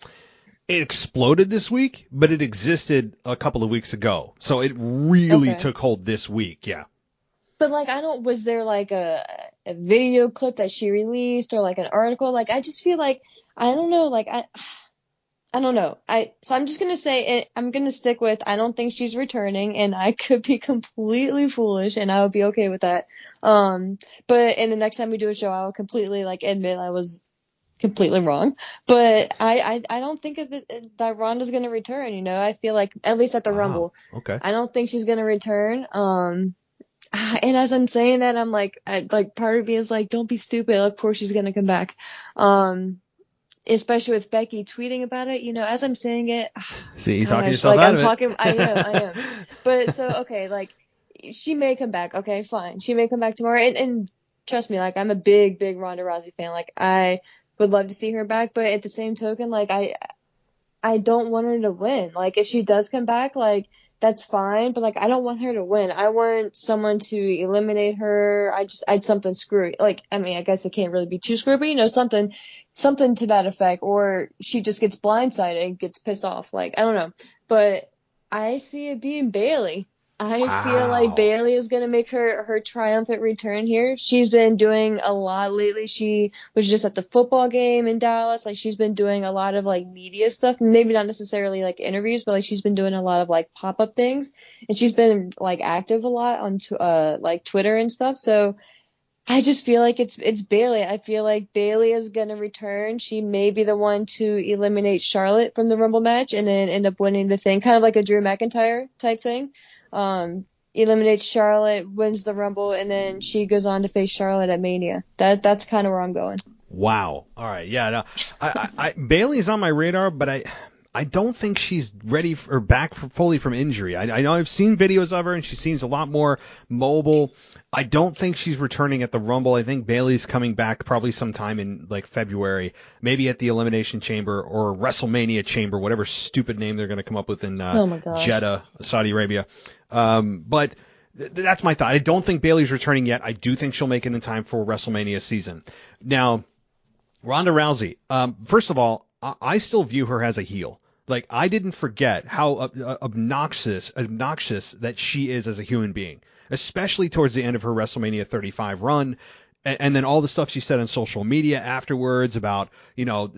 It exploded this week, but it existed a couple of weeks ago, so it really took hold this week. Yeah. But like was there like a video clip that she released or like an article? Like I just feel like I don't know. Like I don't know. So I'm just going to say I'm going to stick with I don't think she's returning, and I could be completely foolish and I would be okay with that. But in the next time we do a show, I will completely like admit I was completely wrong. But I don't think that Ronda's going to return, you know. I feel like at least at the Rumble. Okay. I don't think she's going to return. And as I'm saying that, I'm like part of me is like, don't be stupid. Of course she's going to come back. Especially with Becky tweeting about it, you know, as I'm saying it. See, you talking yourself out of it. I am. But so, okay, like, she may come back. Okay, fine. She may come back tomorrow. And trust me, like, I'm a big Ronda Rousey fan. Like, I would love to see her back. But at the same token, like, I don't want her to win. Like, if she does come back, like, that's fine. But, like, I don't want her to win. I want someone to eliminate her. I'd something screwy. Like, I mean, I guess it can't really be too screwy, but, you know, something to that effect, or she just gets blindsided and gets pissed off. Like, I don't know. But I see it being Bayley. I feel like Bayley is going to make her triumphant return here. She's been doing a lot lately. She was just at the football game in Dallas. Like, she's been doing a lot of, like, media stuff. Maybe not necessarily, like, interviews, but, like, she's been doing a lot of, like, pop-up things. And she's been, like, active a lot on, like, Twitter and stuff. So I just feel like it's Bayley. I feel like Bayley is going to return. She may be the one to eliminate Charlotte from the Rumble match and then end up winning the thing, kind of like a Drew McIntyre type thing. Eliminates Charlotte, wins the Rumble, and then she goes on to face Charlotte at Mania. That's kind of where I'm going. Wow. All right. Yeah. No, Bayley's on my radar, but I don't think she's ready or back fully from injury. I know I've seen videos of her and she seems a lot more mobile. I don't think she's returning at the Rumble. I think Bayley's coming back probably sometime in like February, maybe at the Elimination Chamber or WrestleMania Chamber, whatever stupid name they're going to come up with in Jeddah, Saudi Arabia. But that's my thought. I don't think Bayley's returning yet. I do think she'll make it in time for WrestleMania season. Now, Ronda Rousey, first of all, I still view her as a heel. Like, I didn't forget how obnoxious that she is as a human being, especially towards the end of her WrestleMania 35 run. And then all the stuff she said on social media afterwards about, you know,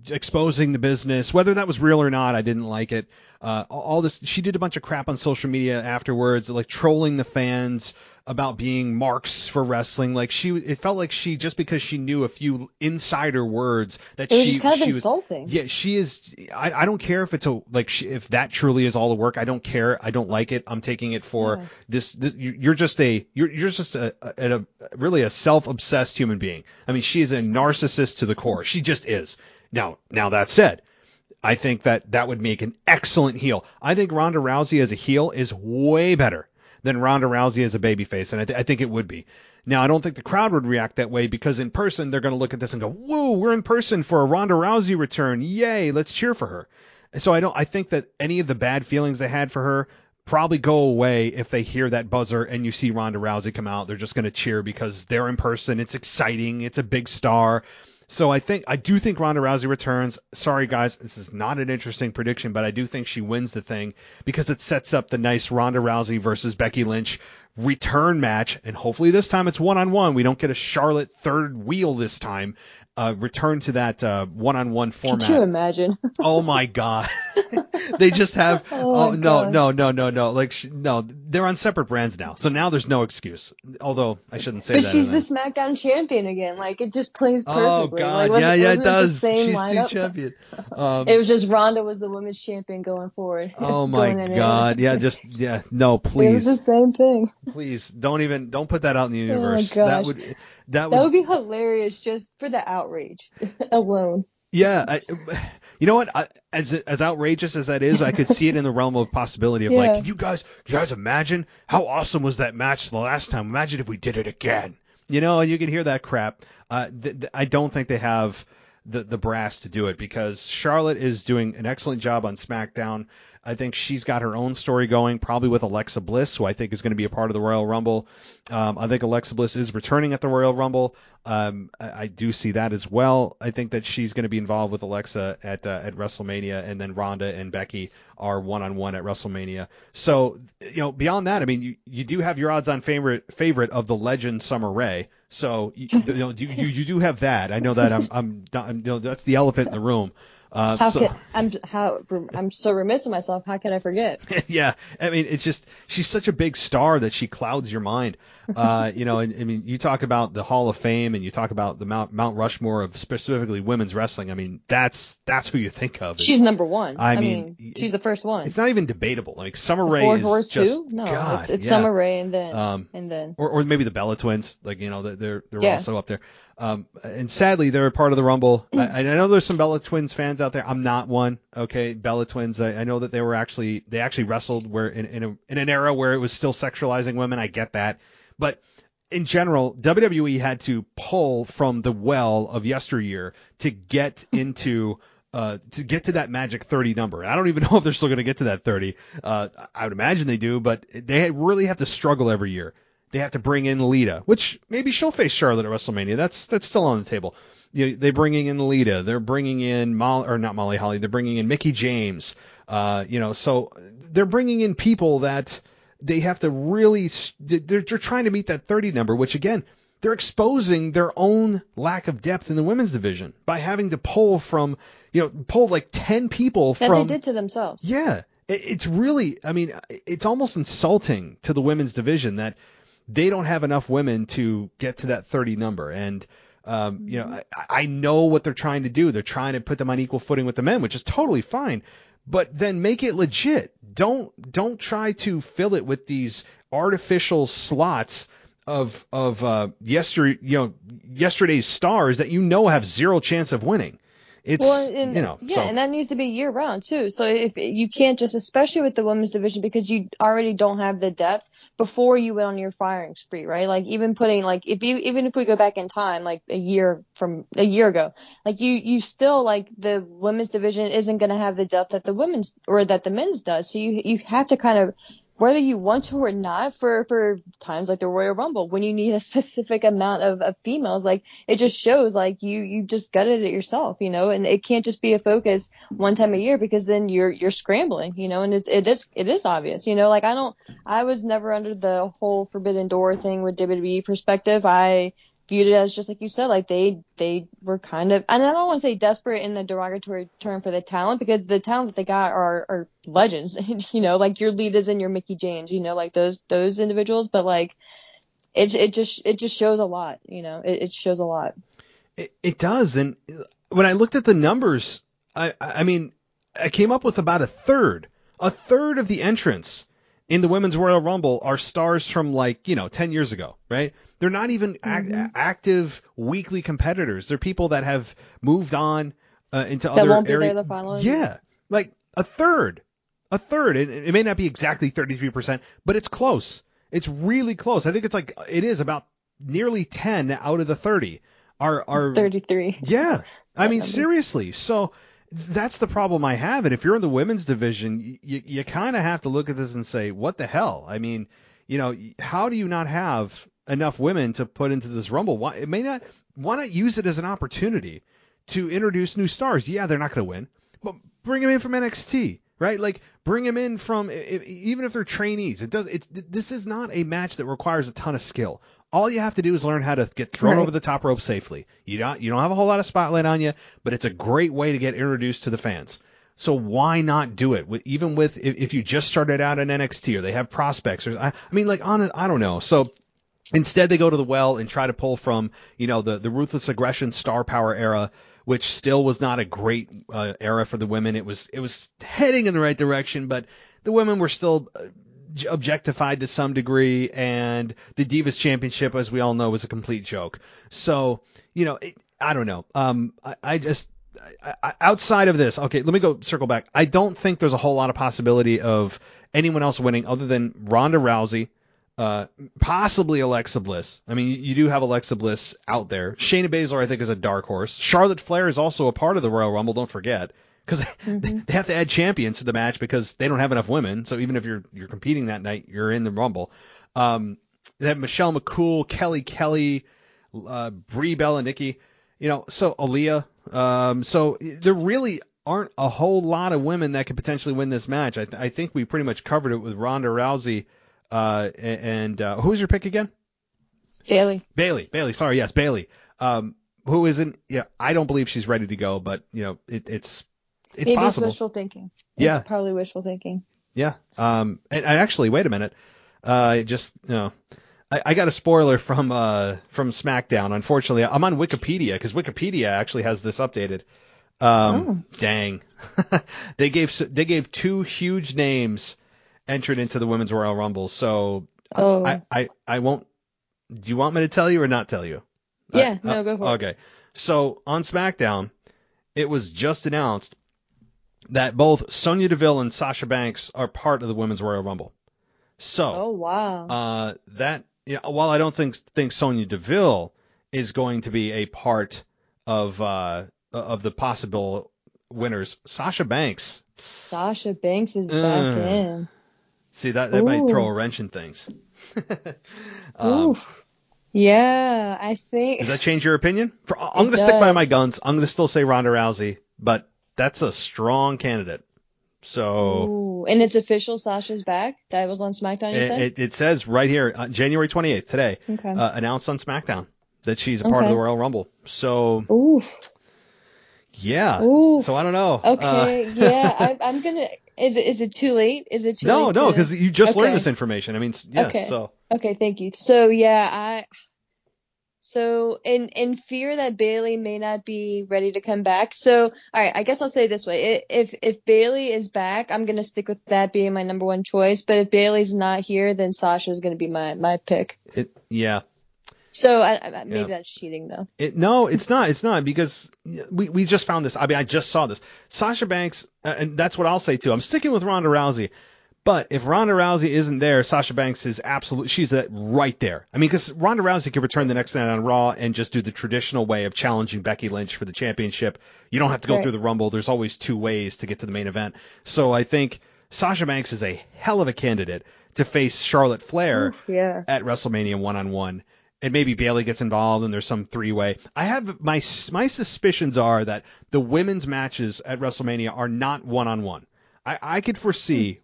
exposing the business, whether that was real or not, I didn't like it. All this, she did a bunch of crap on social media afterwards, like trolling the fans about being marks for wrestling. Like, it felt like she, just because she knew a few insider words that it was just kind of insulting. Yeah, she is. I don't care if it's if that truly is all the work. I don't care. I don't like it. I'm taking it for this. You're just a really a self-obsessed human being. I mean, she is a narcissist to the core. She just is. Now that said, I think that would make an excellent heel. I think Ronda Rousey as a heel is way better than Ronda Rousey as a babyface, and I think it would be. Now, I don't think the crowd would react that way, because in person they're going to look at this and go, "Whoa, we're in person for a Ronda Rousey return! Yay, let's cheer for her." So I think that any of the bad feelings they had for her probably go away if they hear that buzzer and you see Ronda Rousey come out. They're just going to cheer because they're in person. It's exciting. It's a big star. So I do think Ronda Rousey returns. Sorry, guys, this is not an interesting prediction, but I do think she wins the thing because it sets up the nice Ronda Rousey versus Becky Lynch return match, and hopefully this time it's one-on-one. We don't get a Charlotte third wheel this time. Return to that one-on-one format. Could you imagine? Oh my God. They just have, Oh, no. gosh. No, they're on separate brands now. So now there's no excuse. Although I shouldn't say But that. she's the SmackDown champion again. Like, it just plays perfectly. Oh God. Like, wasn't It the does. same She's lineup? still champion. It was just Ronda was the women's champion going forward. Oh my going in God. No, It was the please. same thing. Please don't put that out in the universe. gosh. That That would be hilarious just for the outrage alone. Yeah, you know what? As outrageous as that is, I could see it in the realm of possibility of like, can you guys imagine how awesome was that match the last time? Imagine if we did it again. You know, and you can hear that crap. I don't think they have the brass to do it because Charlotte is doing an excellent job on SmackDown. I think she's got her own story going, probably with Alexa Bliss, who I think is going to be a part of the Royal Rumble. I think Alexa Bliss is returning at the Royal Rumble. I do see that as well. I think that she's going to be involved with Alexa at WrestleMania, and then Ronda and Becky are one-on-one at WrestleMania. So, beyond that, I mean, you do have your odds-on favorite of the legend Summer Rae. So you do have that. I know that I'm that's the elephant in the room. I'm so remiss of myself. How can I forget? Yeah, I mean, it's just she's such a big star that she clouds your mind. And I mean, you talk about the Hall of Fame and you talk about the Mount Rushmore of specifically women's wrestling. I mean, that's who you think of. She's number one. I mean, she's the first one. It's not even debatable. Like Summer Rae is just who? No, God, it's yeah. Summer Rae and then or maybe the Bella Twins. Like they're Yeah. also up there. And sadly, they're a part of the Rumble. I know there's some Bella Twins fans out there. I'm not one. Okay, Bella Twins. I know that they actually wrestled where in an era where it was still sexualizing women. I get that, but in general, WWE had to pull from the well of yesteryear to get into to get to that magic 30 number. I don't even know if they're still going to get to that 30. I would imagine they do, but they really have to struggle every year. They have to bring in Lita, which maybe she'll face Charlotte at WrestleMania. That's still on the table. They're bringing in Lita. They're bringing in not Molly Holly. They're bringing in Mickie James. So they're bringing in people that they have to really. They're trying to meet that 30 number, which again, they're exposing their own lack of depth in the women's division by having to pull like 10 people that they did to themselves. Yeah, it's really. I mean, it's almost insulting to the women's division that they don't have enough women to get to that 30 number. And, I know what they're trying to do. They're trying to put them on equal footing with the men, which is totally fine. But then make it legit. Don't try to fill it with these artificial slots of yesterday's stars that have zero chance of winning. It's and that needs to be year round too. So if you can't just, especially with the women's division, because you already don't have the depth before you went on your firing spree, right? Like even putting even if we go back in time, like a year ago, like you still like the women's division isn't going to have the depth that the men's does. So you have to kind of, whether you want to or not, for times like the Royal Rumble, when you need a specific amount of females, like it just shows like you just gutted it yourself, and it can't just be a focus one time a year, because then you're scrambling, and it is obvious, like I was never under the whole forbidden door thing with WWE perspective. I viewed it as just like you said, like they were kind of, and I don't want to say desperate in the derogatory term for the talent, because the talent that they got are legends, like your Litas and your Mickie James, like those individuals, but like it just shows a lot, it shows a lot. It does. And when I looked at the numbers, I mean, I came up with about a third of the entrants in the Women's Royal Rumble are stars from 10 years ago, right? They're not even active weekly competitors. They're people that have moved on into other areas. That won't be there the following year. Yeah, like a third. It may not be exactly 33%, but it's close. It's really close. I think it is about nearly 10 out of the 30 are 33. Yeah, I mean seriously. So that's the problem I have. And if you're in the women's division, you kind of have to look at this and say, what the hell? I mean, how do you not have enough women to put into this Rumble? Why not use it as an opportunity to introduce new stars? Yeah, they're not going to win, but bring them in from NXT. right? Like bring them in from even if they're trainees. This is not a match that requires a ton of skill. All you have to do is learn how to get thrown over the top rope safely. You don't have a whole lot of spotlight on you, but it's a great way to get introduced to the fans. So why not do it? Even if you just started out in NXT or they have prospects, or I don't know. So instead they go to the well and try to pull from the Ruthless Aggression Star Power era, which still was not a great era for the women. It was heading in the right direction, but the women were still objectified to some degree, and the Divas Championship, as we all know, was a complete joke. So, I don't know. Outside of this, okay, let me go circle back. I don't think there's a whole lot of possibility of anyone else winning other than Ronda Rousey, possibly Alexa Bliss. I mean, you do have Alexa Bliss out there. Shayna Baszler, I think, is a dark horse. Charlotte Flair is also a part of the Royal Rumble, don't forget. Because they have to add champions to the match because they don't have enough women. So even if you're competing that night, you're in the Rumble. They have Michelle McCool, Kelly, Brie Bella, Nikki, so Aaliyah. So there really aren't a whole lot of women that could potentially win this match. I think we pretty much covered it with Ronda Rousey. And who's your pick again? Bayley. Sorry, yes, Bayley. Who isn't? Yeah, I don't believe she's ready to go, but it's maybe possible. It's wishful thinking. Yeah. It's probably wishful thinking. Yeah. And actually, wait a minute. I got a spoiler from SmackDown. Unfortunately, I'm on Wikipedia because Wikipedia actually has this updated. Dang. They gave two huge names entered into the Women's Royal Rumble. So I won't. Do you want me to tell you or not tell you? Yeah. No, go for it. Okay. So on SmackDown, it was just announced that both Sonya Deville and Sasha Banks are part of the Women's Royal Rumble. So, oh wow, while I don't think Sonya Deville is going to be a part of the possible winners, Sasha Banks is back in. See that might throw a wrench in things. Yeah, I think. Does that change your opinion? I'm going to stick by my guns. I'm going to still say Ronda Rousey, but that's a strong candidate. So. And it's official. Sasha's back. That was on SmackDown. You said it says right here, January 28th today. Okay. Announced on SmackDown that she's a part of the Royal Rumble. So. Yeah. So I don't know. Okay. Yeah. I'm gonna. Is it too late? Is it too late? No, because you just learned this information. I mean, yeah. Okay. So. Okay. Thank you. So yeah, So in fear that Bayley may not be ready to come back. So all right, I guess I'll say it this way: if Bayley is back, I'm gonna stick with that being my number one choice. But if Bayley's not here, then Sasha's gonna be my pick. Yeah. So maybe that's cheating though. No, it's not. It's not because we just found this. I mean, I just saw this. Sasha Banks, and that's what I'll say too. I'm sticking with Ronda Rousey. But if Ronda Rousey isn't there, Sasha Banks is she's right there. I mean, because Ronda Rousey could return the next night on Raw and just do the traditional way of challenging Becky Lynch for the championship. You don't have to go through the Rumble. There's always two ways to get to the main event. So I think Sasha Banks is a hell of a candidate to face Charlotte Flair at WrestleMania 1-on-1. And maybe Bayley gets involved and there's some three-way. I have my suspicions are that the women's matches at WrestleMania are not one-on-one. I could foresee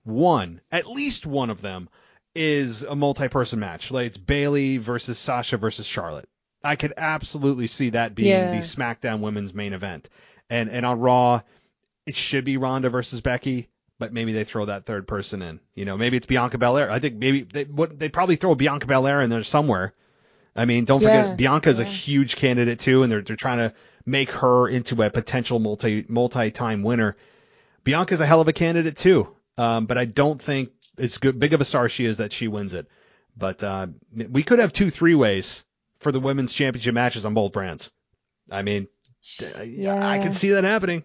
at least one of them is a multi-person match. Like it's Bayley versus Sasha versus Charlotte. I could absolutely see that being the SmackDown Women's main event. And on Raw, it should be Ronda versus Becky, but maybe they throw that third person in. Maybe it's Bianca Belair. I think maybe they'd probably throw Bianca Belair in there somewhere. I mean, don't forget Bianca's a huge candidate too, and they're trying to make her into a potential multi-time winner. Bianca's a hell of a candidate too, but I don't think it's big of a star she is that she wins it. But we could have 2 3-ways for the women's championship matches on both brands. I mean, I can see that happening.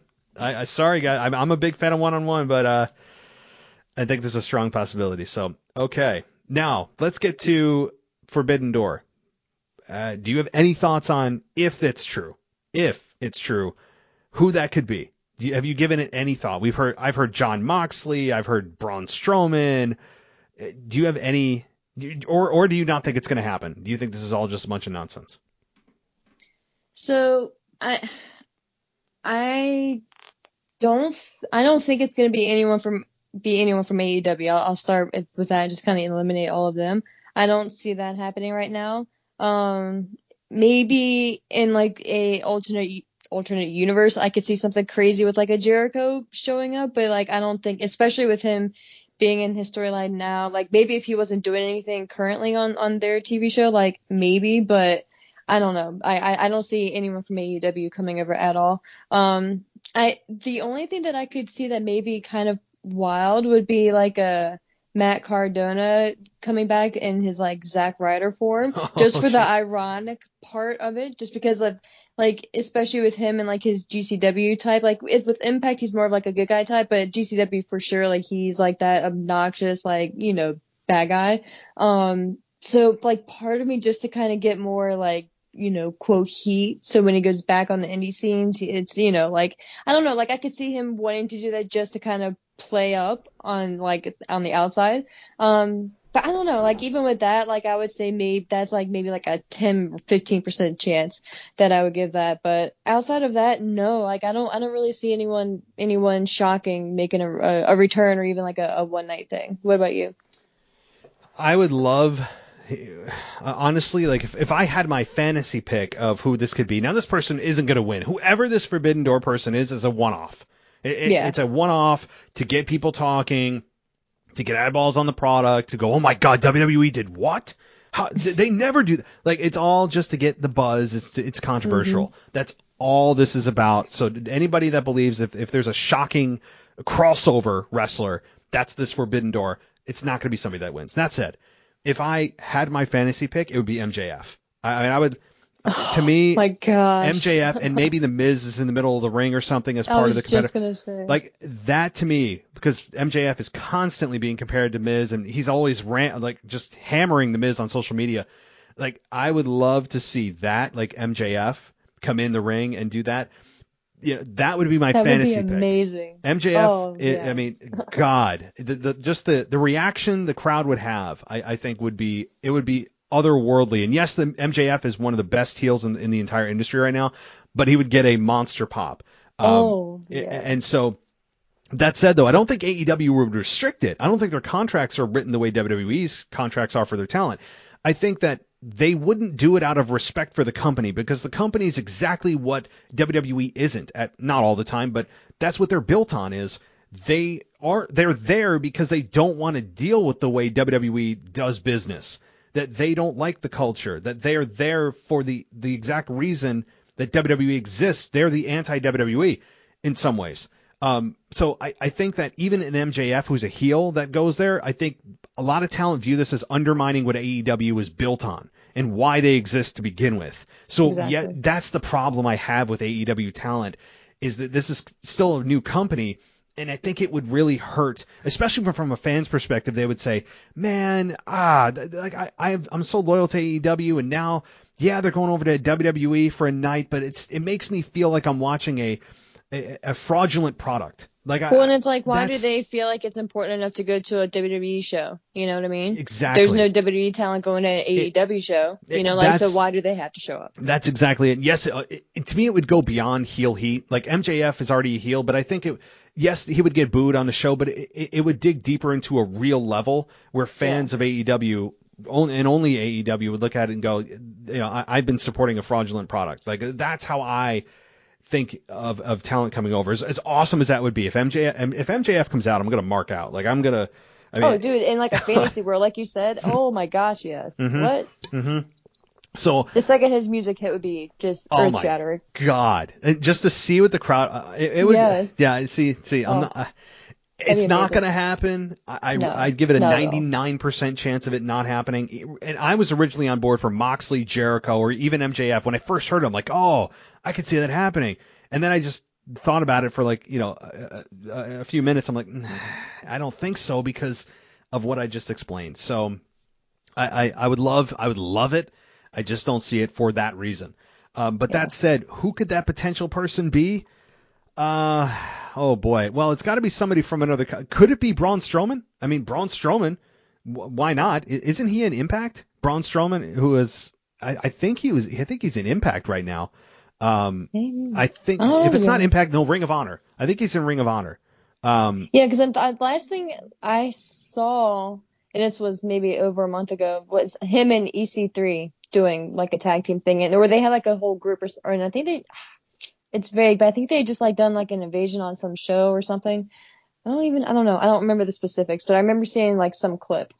Sorry guys, I'm a big fan of one-on-one, but I think there's a strong possibility. So okay, now let's get to Forbidden Door. Do you have any thoughts on if it's true? If it's true, who that could be? Have you given it any thought? I've heard Jon Moxley. I've heard Braun Strowman. Do you have any, or do you not think it's going to happen? Do you think this is all just a bunch of nonsense? So I I don't think it's going to be anyone from AEW. I'll start with that, just kind of eliminate all of them. I don't see that happening right now. Maybe in like a alternate universe, I could see something crazy with like a Jericho showing up, but like I don't think, especially with him being in his storyline now, like maybe if he wasn't doing anything currently on their TV show, like maybe, but I don't know. I don't see anyone from AEW coming over at all. The only thing that I could see that may be kind of wild would be like a Matt Cardona coming back in his like Zack Ryder form, just for the ironic part of it, just because of like, especially with him and like his GCW type, like with Impact he's more of like a good guy type, but GCW for sure, like he's like that obnoxious, like, you know, bad guy. So like part of me just to kind of get more like, you know, quote heat. So when he goes back on the indie scenes, it's, you know, like, I don't know, like I could see him wanting to do that just to kind of play up on like on the outside. But I don't know, like even with that, like I would say maybe that's like maybe like a 10 or 15% chance that I would give that. But outside of that, no, like I don't really see anyone shocking making a return or even like a one night thing. What about you? I would love, honestly, like if I had my fantasy pick of who this could be. Now this person isn't going to win. Whoever this Forbidden Door person is a one-off. It's a one-off to get people talking, to get eyeballs on the product, to go, oh my God, WWE did what? How, they never do that. Like, it's all just to get the buzz. It's controversial. Mm-hmm. That's all this is about. So anybody that believes if there's a shocking crossover wrestler, that's this Forbidden Door. It's not going to be somebody that wins. That said, if I had my fantasy pick, it would be MJF. I would. To me, my gosh. MJF and maybe the Miz is in the middle of the ring or something as part of the competitive. I was just gonna say. Like that to me, because MJF is constantly being compared to Miz, and he's always just hammering the Miz on social media. Like I would love to see that, like MJF come in the ring and do that. Yeah, that would be my fantasy pick. That would be amazing. MJF, yes. I mean, God, the reaction the crowd would have, I think would be otherworldly. And yes, the MJF is one of the best heels in the entire industry right now, but he would get a monster pop. Yes. And so that said, though, I don't think AEW would restrict it. I don't think their contracts are written the way WWE's contracts are for their talent. I think that they wouldn't do it out of respect for the company, because the company is exactly what WWE isn't, not all the time, but that's what they're built on. Is they're there because they don't want to deal with the way WWE does business. That they don't like the culture, that they're there for the exact reason that WWE exists. They're the anti-WWE in some ways. So I think that even an MJF who's a heel that goes there, I think a lot of talent view this as undermining what AEW is built on and why they exist to begin with. So exactly. Yeah, that's the problem I have with AEW talent, is that this is still a new company. And I think it would really hurt, especially from a fan's perspective. They would say, "Man, I'm so loyal to AEW, and now, yeah, they're going over to WWE for a night, but it makes me feel like I'm watching a fraudulent product." And it's like, why do they feel like it's important enough to go to a WWE show? You know what I mean? Exactly. There's no WWE talent going to an AEW show. So why do they have to show up? That's exactly it. Yes, to me, it would go beyond heel heat. Like MJF is already a heel, but I think yes, he would get booed on the show, but it would dig deeper into a real level where fans of AEW and only AEW would look at it and go, I've been supporting a fraudulent product. Like that's how I think of talent coming over. As awesome as that would be, if MJF comes out, I'm gonna mark out. Like dude, in like a fantasy world, like you said, oh my gosh, yes. Mm-hmm, what? Mm-hmm. So the second his music hit would be just earth shattering. God, and just to see what the crowd, it would. Yes. Yeah. See, I'm not. It's not going to happen. I'd give it a 99% chance of it not happening. And I was originally on board for Moxley, Jericho, or even MJF. When I first heard it, I'm like, oh, I could see that happening. And then I just thought about it for a few minutes. I'm like, I don't think so, because of what I just explained. So I would love it. I just don't see it for that reason. But that said, who could that potential person be? Oh boy. Well, it's got to be somebody from another. Could it be Braun Strowman? I mean, Braun Strowman. Why not? Isn't he in Impact? Braun Strowman, who is, I think he's in Impact right now. I think Oh, if it's not yes. Impact, no, Ring of Honor. I think he's in Ring of Honor. Yeah, because the last thing I saw, and this was maybe over a month ago, was him and EC3 doing like a tag team thing, and or they had like a whole group, or and I think it's vague, but I think they just like done like an invasion on some show or something. I don't know. I don't remember the specifics, but I remember seeing like some clip.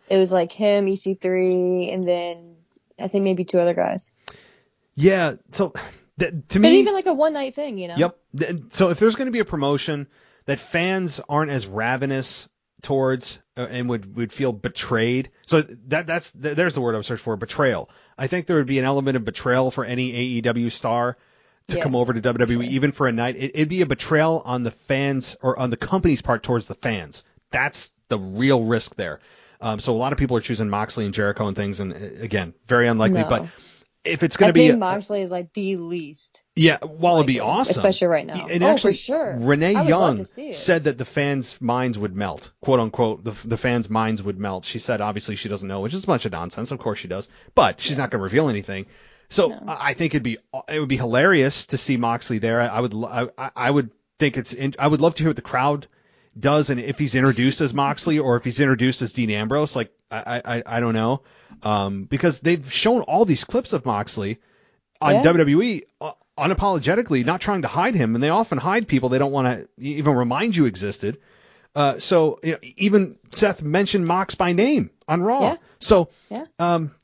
It was like him, EC3, and then I think maybe two other guys. Yeah. So to But me, even like a one night thing, you know? yep. So if there's going to be a promotion that fans aren't as ravenous towards and would feel betrayed, so there's the word I was searching for, betrayal. I think there would be an element of betrayal for any AEW star to come over to WWE, even for a night. It'd be a betrayal on the fans or on the company's part towards the fans. That's the real risk there. So a lot of people are choosing Moxley and Jericho and things, and again, very unlikely. No. But if it's going to I be think Moxley is like the least. Yeah, well, it'd be awesome, especially right now. And actually, for sure. Renee Young said that the fans' minds would melt, quote unquote. The fans' minds would melt. She said obviously she doesn't know, which is a bunch of nonsense. Of course she does, but she's not going to reveal anything. So no. I think it would be hilarious to see Moxley there. I would think I would love to hear what the crowd does, and if he's introduced as Moxley or if he's introduced as Dean Ambrose. Like I don't know, because they've shown all these clips of Moxley on WWE unapologetically, not trying to hide him, and they often hide people they don't want to even remind you existed. So even Seth mentioned Mox by name on Raw. Yeah. So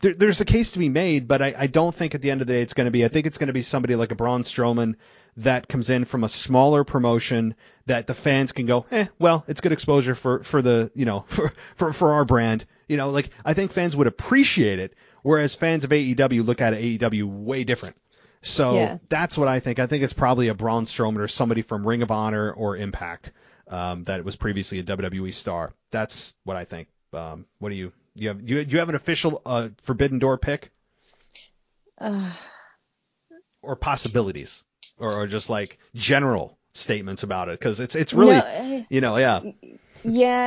there's a case to be made, but I don't think at the end of the day it's going to be. I think it's going to be somebody like a Braun Strowman that comes in from a smaller promotion that the fans can go, well, it's good exposure for the for our brand. Like I think fans would appreciate it, whereas fans of AEW look at AEW way different. So that's what I think. I think it's probably a Braun Strowman or somebody from Ring of Honor or Impact that was previously a WWE star. That's what I think. What do you have an official Forbidden Door pick? Or possibilities, or just like general statements about it? Because it's really, Yeah,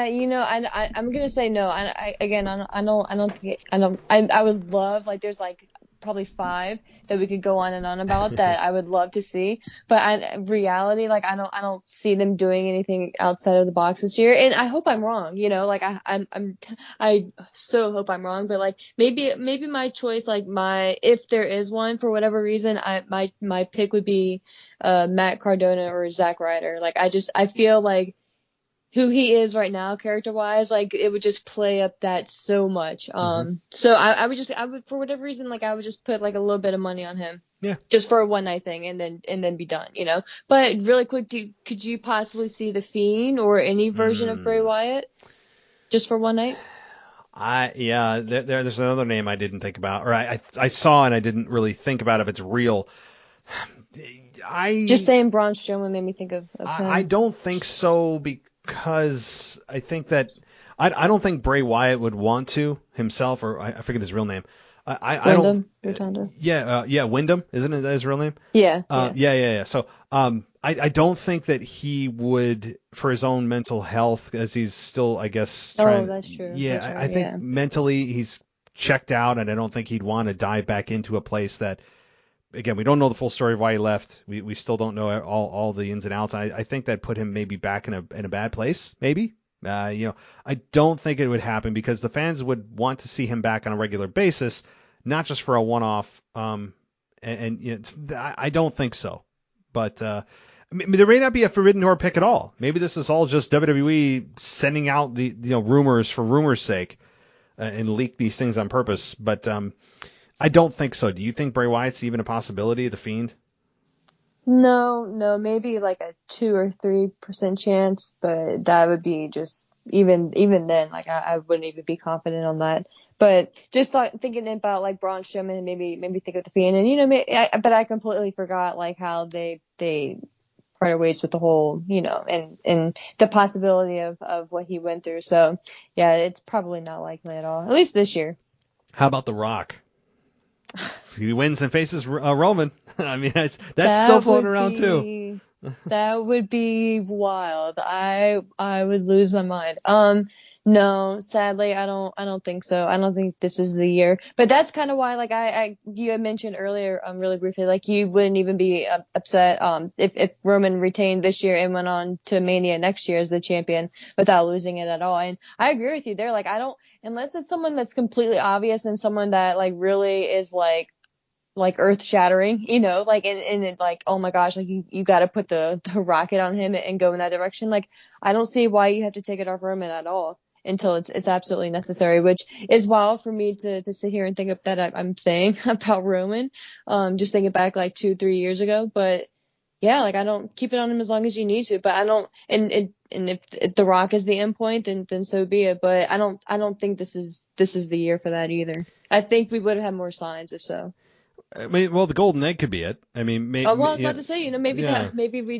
I'm gonna say no. I would love, like, there's like probably 5 that we could go on and on about that I would love to see, but in reality, like, I don't see them doing anything outside of the box this year, and I hope I'm wrong. Like I so hope I'm wrong, but like maybe my choice, like if there is one for whatever reason, my pick would be Matt Cardona or Zack Ryder. Like I feel like who he is right now, character-wise, like it would just play up that so much. So I would for whatever reason, like I would just put like a little bit of money on him, just for a one night thing, and then be done, But really quick, could you possibly see the Fiend or any version of Bray Wyatt, just for one night? There's another name I didn't think about, or I saw and I didn't really think about if it's real. Just saying Braun Strowman made me think of him. I don't think so, because I think that I don't think Bray Wyatt would want to himself, or I forget his real name. Wyndham. Wyndham, isn't it his real name? Yeah. So I don't think that he would, for his own mental health, as he's still, I guess, trying. Oh, that's true. Yeah, that's right, I think mentally he's checked out, and I don't think he'd want to dive back into a place that. Again, we don't know the full story of why he left. We still don't know all the ins and outs. I think that put him maybe back in a bad place. Maybe. I don't think it would happen, because the fans would want to see him back on a regular basis, not just for a one-off. I don't think so. But there may not be a Forbidden Door pick at all. Maybe this is all just WWE sending out the rumors for rumors' sake and leak these things on purpose. But I don't think so. Do you think Bray Wyatt's even a possibility, the Fiend? No, maybe like a 2 or 3% chance, but that would be just even then, like I wouldn't even be confident on that. But just like thinking about like Braun Strowman, maybe think of the Fiend, and but I completely forgot like how they parted ways with the whole, and the possibility of what he went through. So yeah, it's probably not likely at all, at least this year. How about The Rock? He wins and faces Roman. I mean, that's still floating around too. That would be wild. I would lose my mind. No, sadly, I don't think so. I don't think this is the year. But that's kind of why, like you had mentioned earlier, really briefly, like you wouldn't even be upset, if Roman retained this year and went on to Mania next year as the champion without losing it at all. And I agree with you there. Like I don't, unless it's someone that's completely obvious and someone that like really is like earth shattering, like and it, like, oh my gosh, like you got to put the rocket on him and go in that direction. Like I don't see why you have to take it off Roman at all until it's absolutely necessary, which is wild for me to sit here and think of that I'm saying about Roman. Just thinking back like 2-3 years ago, but yeah, like I don't keep it on him as long as you need to, but I don't, and if The Rock is the end point, then so be it. But I don't think this is the year for that either. I think we would have had more signs if so. I mean, well, the golden egg could be it. I mean, maybe. Oh, well, I was about to say, maybe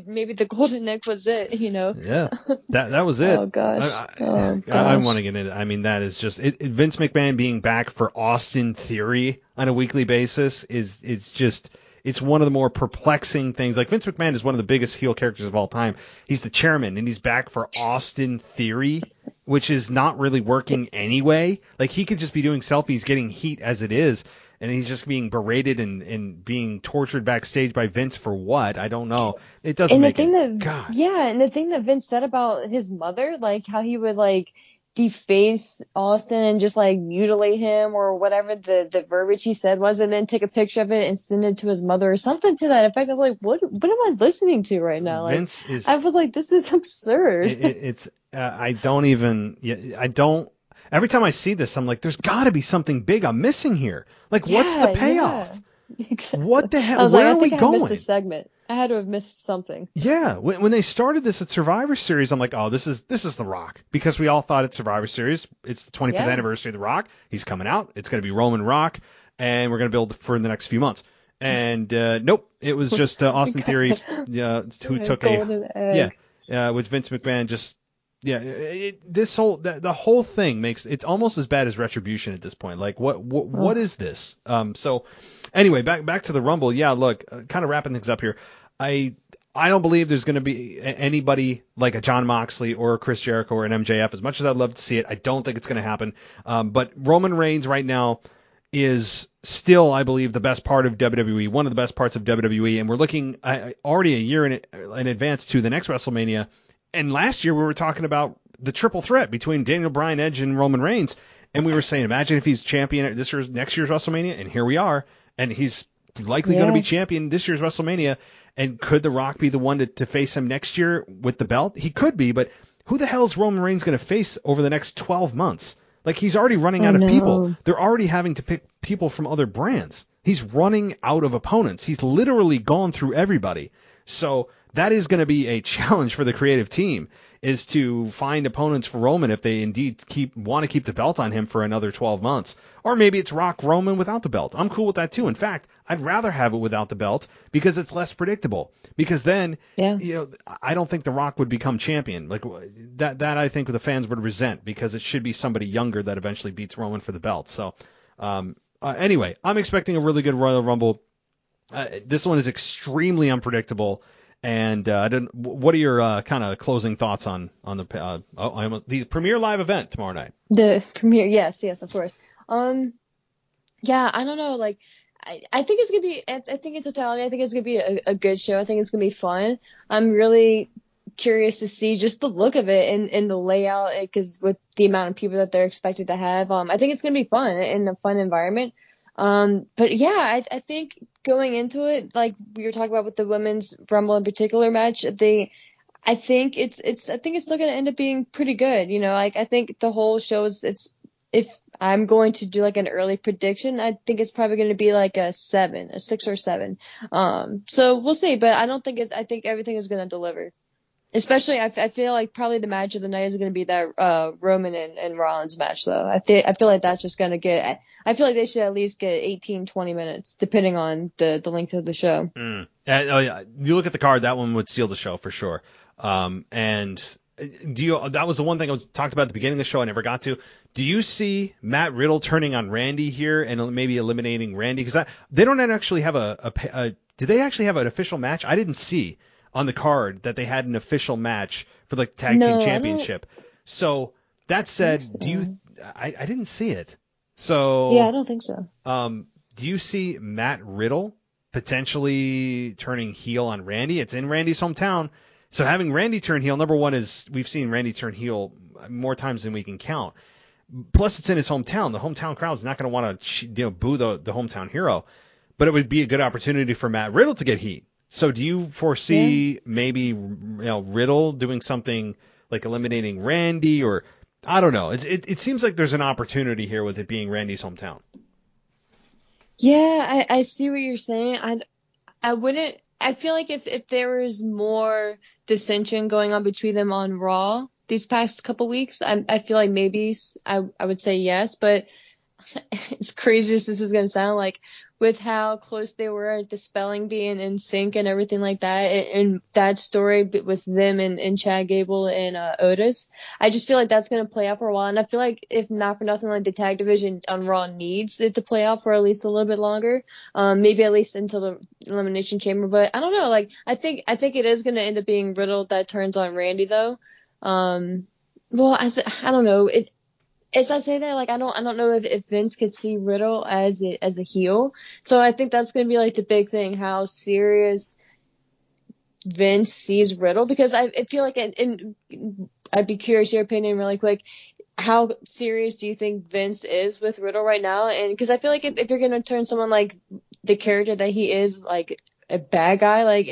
maybe the golden egg was it, Yeah, that was it. Oh gosh. I want to get into. I mean, that is just Vince McMahon being back for Austin Theory on a weekly basis is just. It's one of the more perplexing things. Like Vince McMahon is one of the biggest heel characters of all time. He's the chairman, and he's back for Austin Theory, which is not really working anyway. Like he could just be doing selfies, getting heat as it is, and he's just being berated and being tortured backstage by Vince for what? I don't know. It doesn't and make the thing it. that God. Yeah, and the thing that Vince said about his mother, like how he would like deface Austin and just like mutilate him or whatever the verbiage he said was, and then take a picture of it and send it to his mother or something to that effect. I was like, what am I listening to right now? Like, Vince is. I was like, this is absurd. It's. I don't even. I don't. Every time I see this, I'm like, there's got to be something big I'm missing here. Like, what's the payoff? Yeah. Exactly. What the hell? I was Where like, are I think we I going? missed a segment. I had to have missed something. Yeah, when they started this at Survivor Series, I'm like, oh, this is The Rock, because we all thought at Survivor Series, it's the 25th anniversary of The Rock. He's coming out. It's going to be Roman Rock, and we're going to build for the next few months. And nope, it was just Austin Theory who took with Vince McMahon just. Yeah, the whole thing it's almost as bad as Retribution at this point. Like, what is this? So anyway, back to the Rumble. Yeah, look, kind of wrapping things up here. I don't believe there's going to be anybody like a Jon Moxley or a Chris Jericho or an MJF. As much as I'd love to see it, I don't think it's going to happen. But Roman Reigns right now is still, I believe, the best part of WWE, one of the best parts of WWE, and we're looking already a year in advance to the next WrestleMania. And last year we were talking about the triple threat between Daniel Bryan, Edge, and Roman Reigns, and we were saying, imagine if he's champion at next year's WrestleMania, and here we are, and he's likely going to be champion this year's WrestleMania. And could The Rock be the one to face him next year with the belt? He could be, but who the hell is Roman Reigns going to face over the next 12 months? Like, he's already running out of people. They're already having to pick people from other brands. He's running out of opponents. He's literally gone through everybody. So that is going to be a challenge for the creative team, is to find opponents for Roman if they indeed want to keep the belt on him for another 12 months. Or maybe it's Rock Roman without the belt. I'm cool with that too. In fact, I'd rather have it without the belt because it's less predictable. Because then, I don't think The Rock would become champion. Like that I think the fans would resent, because it should be somebody younger that eventually beats Roman for the belt. So anyway, I'm expecting a really good Royal Rumble. This one is extremely unpredictable. And what are your kind of closing thoughts on the premiere live event tomorrow night? The premiere, yes, of course. Yeah, I don't know. Like, I think it's gonna be. I think in totality, I think it's gonna be a good show. I think it's gonna be fun. I'm really curious to see just the look of it and the layout, because with the amount of people that they're expected to have, I think it's gonna be fun in a fun environment. But yeah, I think going into it, like we were talking about with the women's Rumble in particular match, I think it's still going to end up being pretty good. Like I think the whole show if I'm going to do like an early prediction, I think it's probably going to be like a 6 or 7. So we'll see, but I think everything is going to deliver. Especially, I feel like probably the match of the night is going to be that Roman and Rollins match, though. I feel like that's just going to get. I feel like they should at least get 18-20 minutes, depending on the length of the show. You look at the card, that one would seal the show for sure. And that was the one thing I was talked about at the beginning of the show I never got to. Do you see Matt Riddle turning on Randy here and maybe eliminating Randy? Because they don't actually have do they actually have an official match? I didn't see on the card that they had an official match for the tag team championship. So That said, I didn't see it. So yeah, I don't think so. Do you see Matt Riddle potentially turning heel on Randy? It's in Randy's hometown. So having Randy turn heel, number one is we've seen Randy turn heel more times than we can count. Plus, it's in his hometown. The hometown crowd's not going to want to boo the hometown hero. But it would be a good opportunity for Matt Riddle to get heat. So do you foresee maybe Riddle doing something like eliminating Randy, or I don't know. It seems like there's an opportunity here with it being Randy's hometown. Yeah, I see what you're saying. I wouldn't. I feel like if there was more dissension going on between them on Raw these past couple weeks, I feel like maybe I would say yes. But as crazy as this is going to sound, like with how close they were at the spelling being in sync and everything like that, and that story with them and Chad Gable and Otis, I just feel like that's going to play out for a while. And I feel like if not for nothing, like the tag division on Raw needs it to play out for at least a little bit longer, maybe at least until the Elimination Chamber. But I don't know. Like I think it is going to end up being Riddle that turns on Randy though. Well, I don't know. As I say that, like I don't know if Vince could see Riddle as a heel. So I think that's gonna be like the big thing, how serious Vince sees Riddle, because I feel like I'd be curious your opinion really quick. How serious do you think Vince is with Riddle right now? And because I feel like if you're gonna turn someone like the character that he is, like a bad guy, like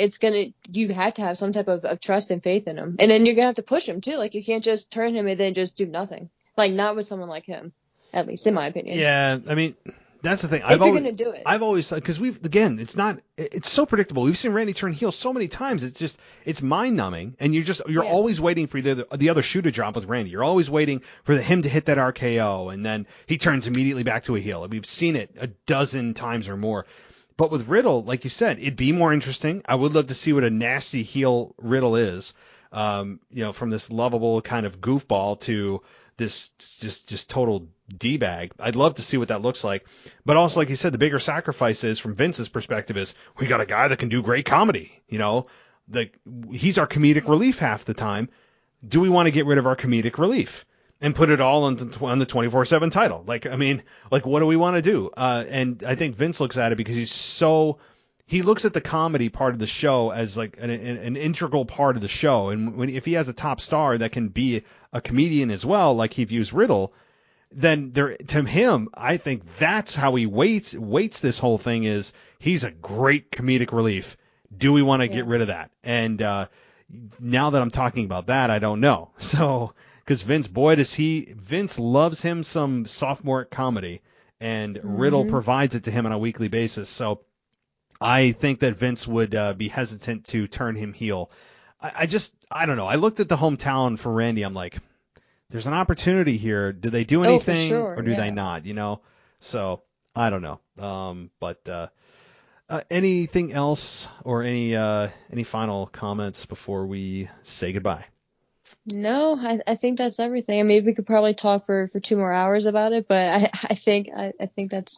you have to have some type of trust and faith in him, and then you're gonna have to push him too. Like you can't just turn him and then just do nothing. Like, not with someone like him, at least in my opinion. Yeah, I mean, that's the thing. If you're going to do it. I've always thought, because it's so predictable. We've seen Randy turn heel so many times. It's mind-numbing, and you're always waiting for the other shoe to drop with Randy. You're always waiting for him to hit that RKO, and then he turns immediately back to a heel. We've seen it a dozen times or more. But with Riddle, like you said, it'd be more interesting. I would love to see what a nasty heel Riddle is, from this lovable kind of goofball to this just total D-bag. I'd love to see what that looks like. But also, like you said, the bigger sacrifice is, from Vince's perspective, is we got a guy that can do great comedy. He's our comedic relief half the time. Do we want to get rid of our comedic relief and put it all on the 24/7 title? What do we want to do? And I think Vince looks at it because he looks at the comedy part of the show as like an integral part of the show. And if he has a top star that can be a comedian as well, like he views Riddle, then to him, I think that's how he weights this whole thing, is he's a great comedic relief. Do we want to get rid of that? And now that I'm talking about that, I don't know. So, because Vince loves him some sophomore comedy, and Riddle provides it to him on a weekly basis. So I think that Vince would be hesitant to turn him heel. I don't know. I looked at the hometown for Randy. I'm like, there's an opportunity here. Do they do anything or do they not? So I don't know. But anything else, or any final comments before we say goodbye? No, I think that's everything. I mean, we could probably talk for 2 more hours about it, but I think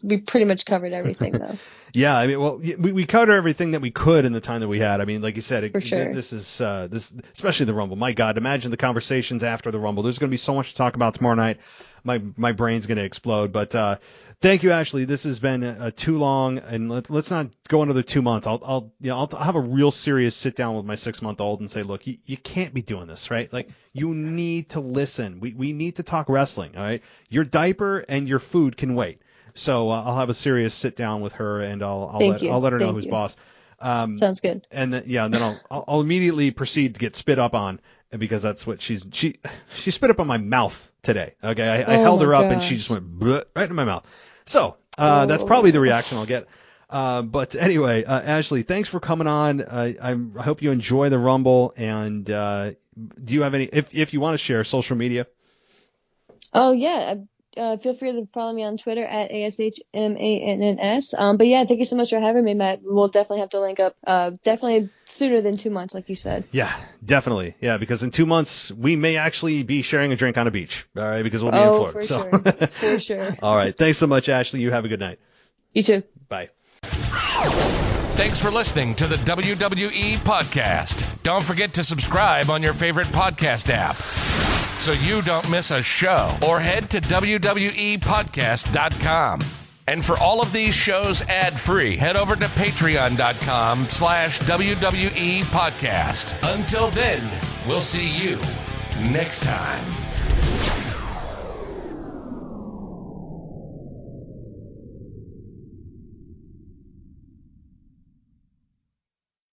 we pretty much covered everything though. Yeah, I mean, well, we covered everything that we could in the time that we had. I mean, like you said, for sure. This is especially the Rumble. My God, imagine the conversations after the Rumble. There's going to be so much to talk about tomorrow night. My brain's going to explode. But thank you, Ashley. This has been too long, and let's not go another 2 months. I'll have a real serious sit down with my 6-month-old and say, look, you can't be doing this, right? Like, you need to listen. We need to talk wrestling, all right? Your diaper and your food can wait. So I'll have a serious sit down with her, and I'll let her know who's boss. Sounds good. And then I'll immediately proceed to get spit up on, because that's what she spit up on my mouth today. Okay, I held her up and she just went right in my mouth. So that's probably the reaction I'll get. But anyway, Ashley, thanks for coming on. I hope you enjoy the Rumble. And do you have any, if you want to share, social media? Oh yeah. Feel free to follow me on Twitter at ASHMANNS. But yeah, thank you so much for having me, Matt. We'll definitely have to link up, definitely sooner than 2 months, like you said. Yeah, definitely. Yeah, because in 2 months, we may actually be sharing a drink on a beach, all right, because we'll be in Florida. Sure. For sure. All right. Thanks so much, Ashley. You have a good night. You too. Bye. Thanks for listening to the WWE Podcast. Don't forget to subscribe on your favorite podcast app. so you don't miss a show, or head to WWEpodcast.com. And for all of these shows ad-free, head over to patreon.com/WWE Podcast. Until then, we'll see you next time.